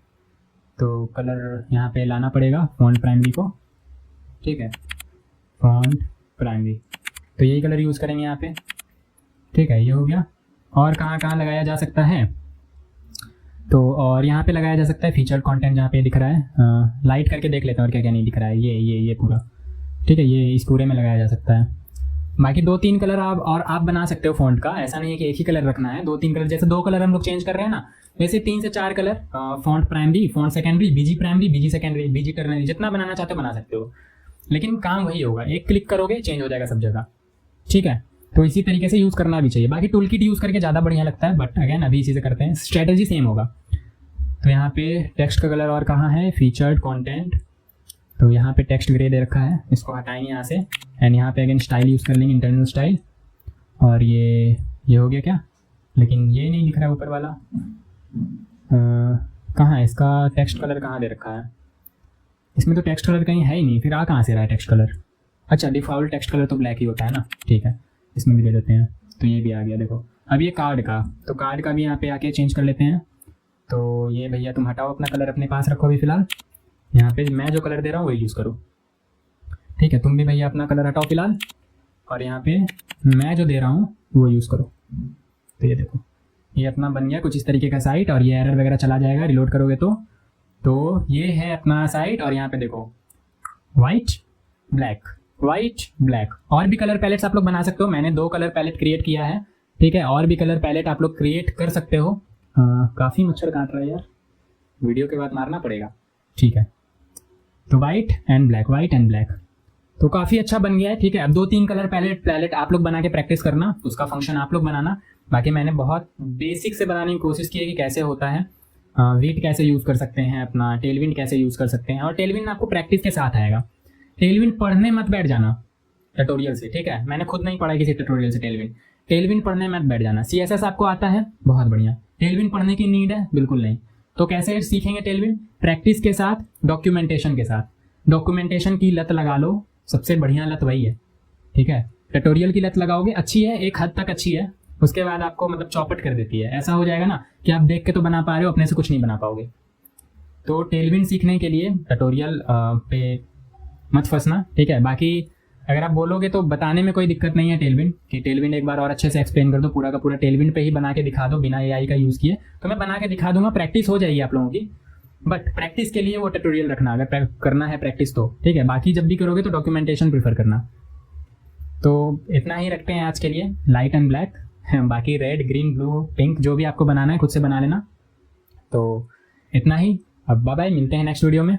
तो कलर यहाँ पे लाना पड़ेगा फॉन्ट प्राइमरी को। ठीक है, फॉन्ट प्राइमरी, तो यही कलर यूज़ करेंगे यहाँ पे। ठीक है, ये हो गया। और कहाँ कहाँ लगाया जा सकता है? तो और यहाँ पे लगाया जा सकता है फीचर कंटेंट, जहाँ पे दिख रहा है, लाइट करके देख लेते हैं और क्या क्या नहीं दिख रहा है। ये पूरा, ठीक है, ये इस पूरे में लगाया जा सकता है। बाकी 2-3 कलर आप बना सकते हो फ़ॉन्ट का, ऐसा नहीं है कि एक ही कलर रखना है। 2-3 कलर, जैसे 2 कलर हम लोग चेंज कर रहे हैं ना, वैसे 3 से 4 colour, font primary, font secondary, BG secondary, BG ternary, जितना बनाना चाहते हो बना सकते हो। लेकिन काम वही होगा, एक क्लिक करोगे चेंज हो जाएगा सब जगह। ठीक है, तो इसी तरीके से यूज़ करना भी चाहिए। बाकी टूल किट यूज़ करके ज़्यादा बढ़िया लगता है, बट अगेन अभी इसी से करते हैं, स्ट्रेटजी सेम होगा। तो यहाँ पे टेक्स्ट का कलर और कहाँ है? फीचर्ड कंटेंट, तो यहाँ पे टेक्स्ट ग्रे दे रखा है, इसको हटाएंगे यहाँ से एंड यहाँ पे अगेन स्टाइल यूज़ कर लेंगे, इंटरनल स्टाइल। और ये हो गया क्या? लेकिन ये नहीं दिख रहा है ऊपर वाला, कहाँ है इसका टेक्स्ट कलर, कहाँ दे रखा है? इसमें तो टेक्स्ट कलर कहीं है ही नहीं, फिर आ कहाँ से रहा है टेक्स्ट कलर? अच्छा, डिफ़ॉल्ट टेक्स्ट कलर तो ब्लैक ही होता है ना। ठीक है, इसमें भी दे देते हैं, तो ये भी आ गया। देखो अब ये कार्ड का, तो कार्ड का भी यहाँ पे आके चेंज कर लेते हैं। तो ये भैया तुम हटाओ, अपना कलर अपने पास रखो अभी फ़िलहाल। यहाँ पे मैं जो कलर दे रहा हूँ वही यूज़ करो। ठीक है, तुम भी भैया अपना कलर हटाओ फ़िलहाल, और यहाँ पे मैं जो दे रहा हूँ वो यूज़ करो। तो ये देखो, ये अपना बन गया कुछ इस तरीके का साइट, और ये एरर वगैरह चला जाएगा रिलोड करोगे तो ये है अपना साइट। और यहाँ पे देखो वाइट ब्लैक, वाइट ब्लैक। और भी कलर पैलेट्स आप लोग बना सकते हो, मैंने 2 कलर पैलेट क्रिएट किया है। ठीक है, और भी कलर पैलेट आप लोग क्रिएट कर सकते हो। काफ़ी मच्छर काट रहा है यार, वीडियो के बाद मारना पड़ेगा। ठीक है, तो white and black, white and black, तो काफ़ी अच्छा बन गया है। ठीक है, अब 2-3 कलर पैलेट आप लोग बना के प्रैक्टिस करना, उसका फंक्शन आप लोग बनाना। बाकी मैंने बहुत बेसिक से बनाने की कोशिश की है कि कैसे होता है, वीट कैसे यूज़ कर सकते हैं, अपना टेलविंड कैसे यूज़ कर सकते हैं। और टेलविंड आपको प्रैक्टिस के साथ आएगा, टेलविंड पढ़ने मत बैठ जाना ट्यूटोरियल से। ठीक है, मैंने खुद नहीं पढ़ा किसी ट्यूटोरियल से टेलविंड पढ़ने मत बैठ जाना। CSS आपको आता है, बहुत बढ़िया। टेलविंड पढ़ने की नीड है? बिल्कुल नहीं। तो कैसे सीखेंगे टेलविंड? प्रैक्टिस के साथ, डॉक्यूमेंटेशन के साथ। डॉक्यूमेंटेशन की लत लगा लो, सबसे बढ़िया लत वही है। ठीक है, ट्यूटोरियल की लत लगाओगे, अच्छी है, एक हद तक अच्छी है, उसके बाद आपको मतलब चौपट कर देती है। ऐसा हो जाएगा ना कि आप देख के तो बना पा रहे हो, अपने से कुछ नहीं बना पाओगे। तो टेलविंड सीखने के लिए ट्यूटोरियल पे मत फंसना। ठीक है, बाकी अगर आप बोलोगे तो बताने में कोई दिक्कत नहीं है टेलविंड, कि टेलविंड एक बार और अच्छे से एक्सप्लेन कर दो, पूरा का पूरा टेलविंड पे ही बना के दिखा दो बिना AI का यूज़ किए, तो मैं बना के दिखा दूंगा, प्रैक्टिस हो जाएगी आप लोगों की। बट प्रैक्टिस के लिए वो ट्यूटोरियल रखना, अगर करना है प्रैक्टिस तो। ठीक है, बाकी जब भी करोगे तो डॉक्यूमेंटेशन प्रीफर करना। तो इतना ही रखते हैं आज के लिए, लाइट एंड ब्लैक। बाकी रेड, ग्रीन, ब्लू, पिंक जो भी आपको बनाना है खुद से बना लेना। तो इतना ही, अब बाय बाय, मिलते हैं नेक्स्ट वीडियो में।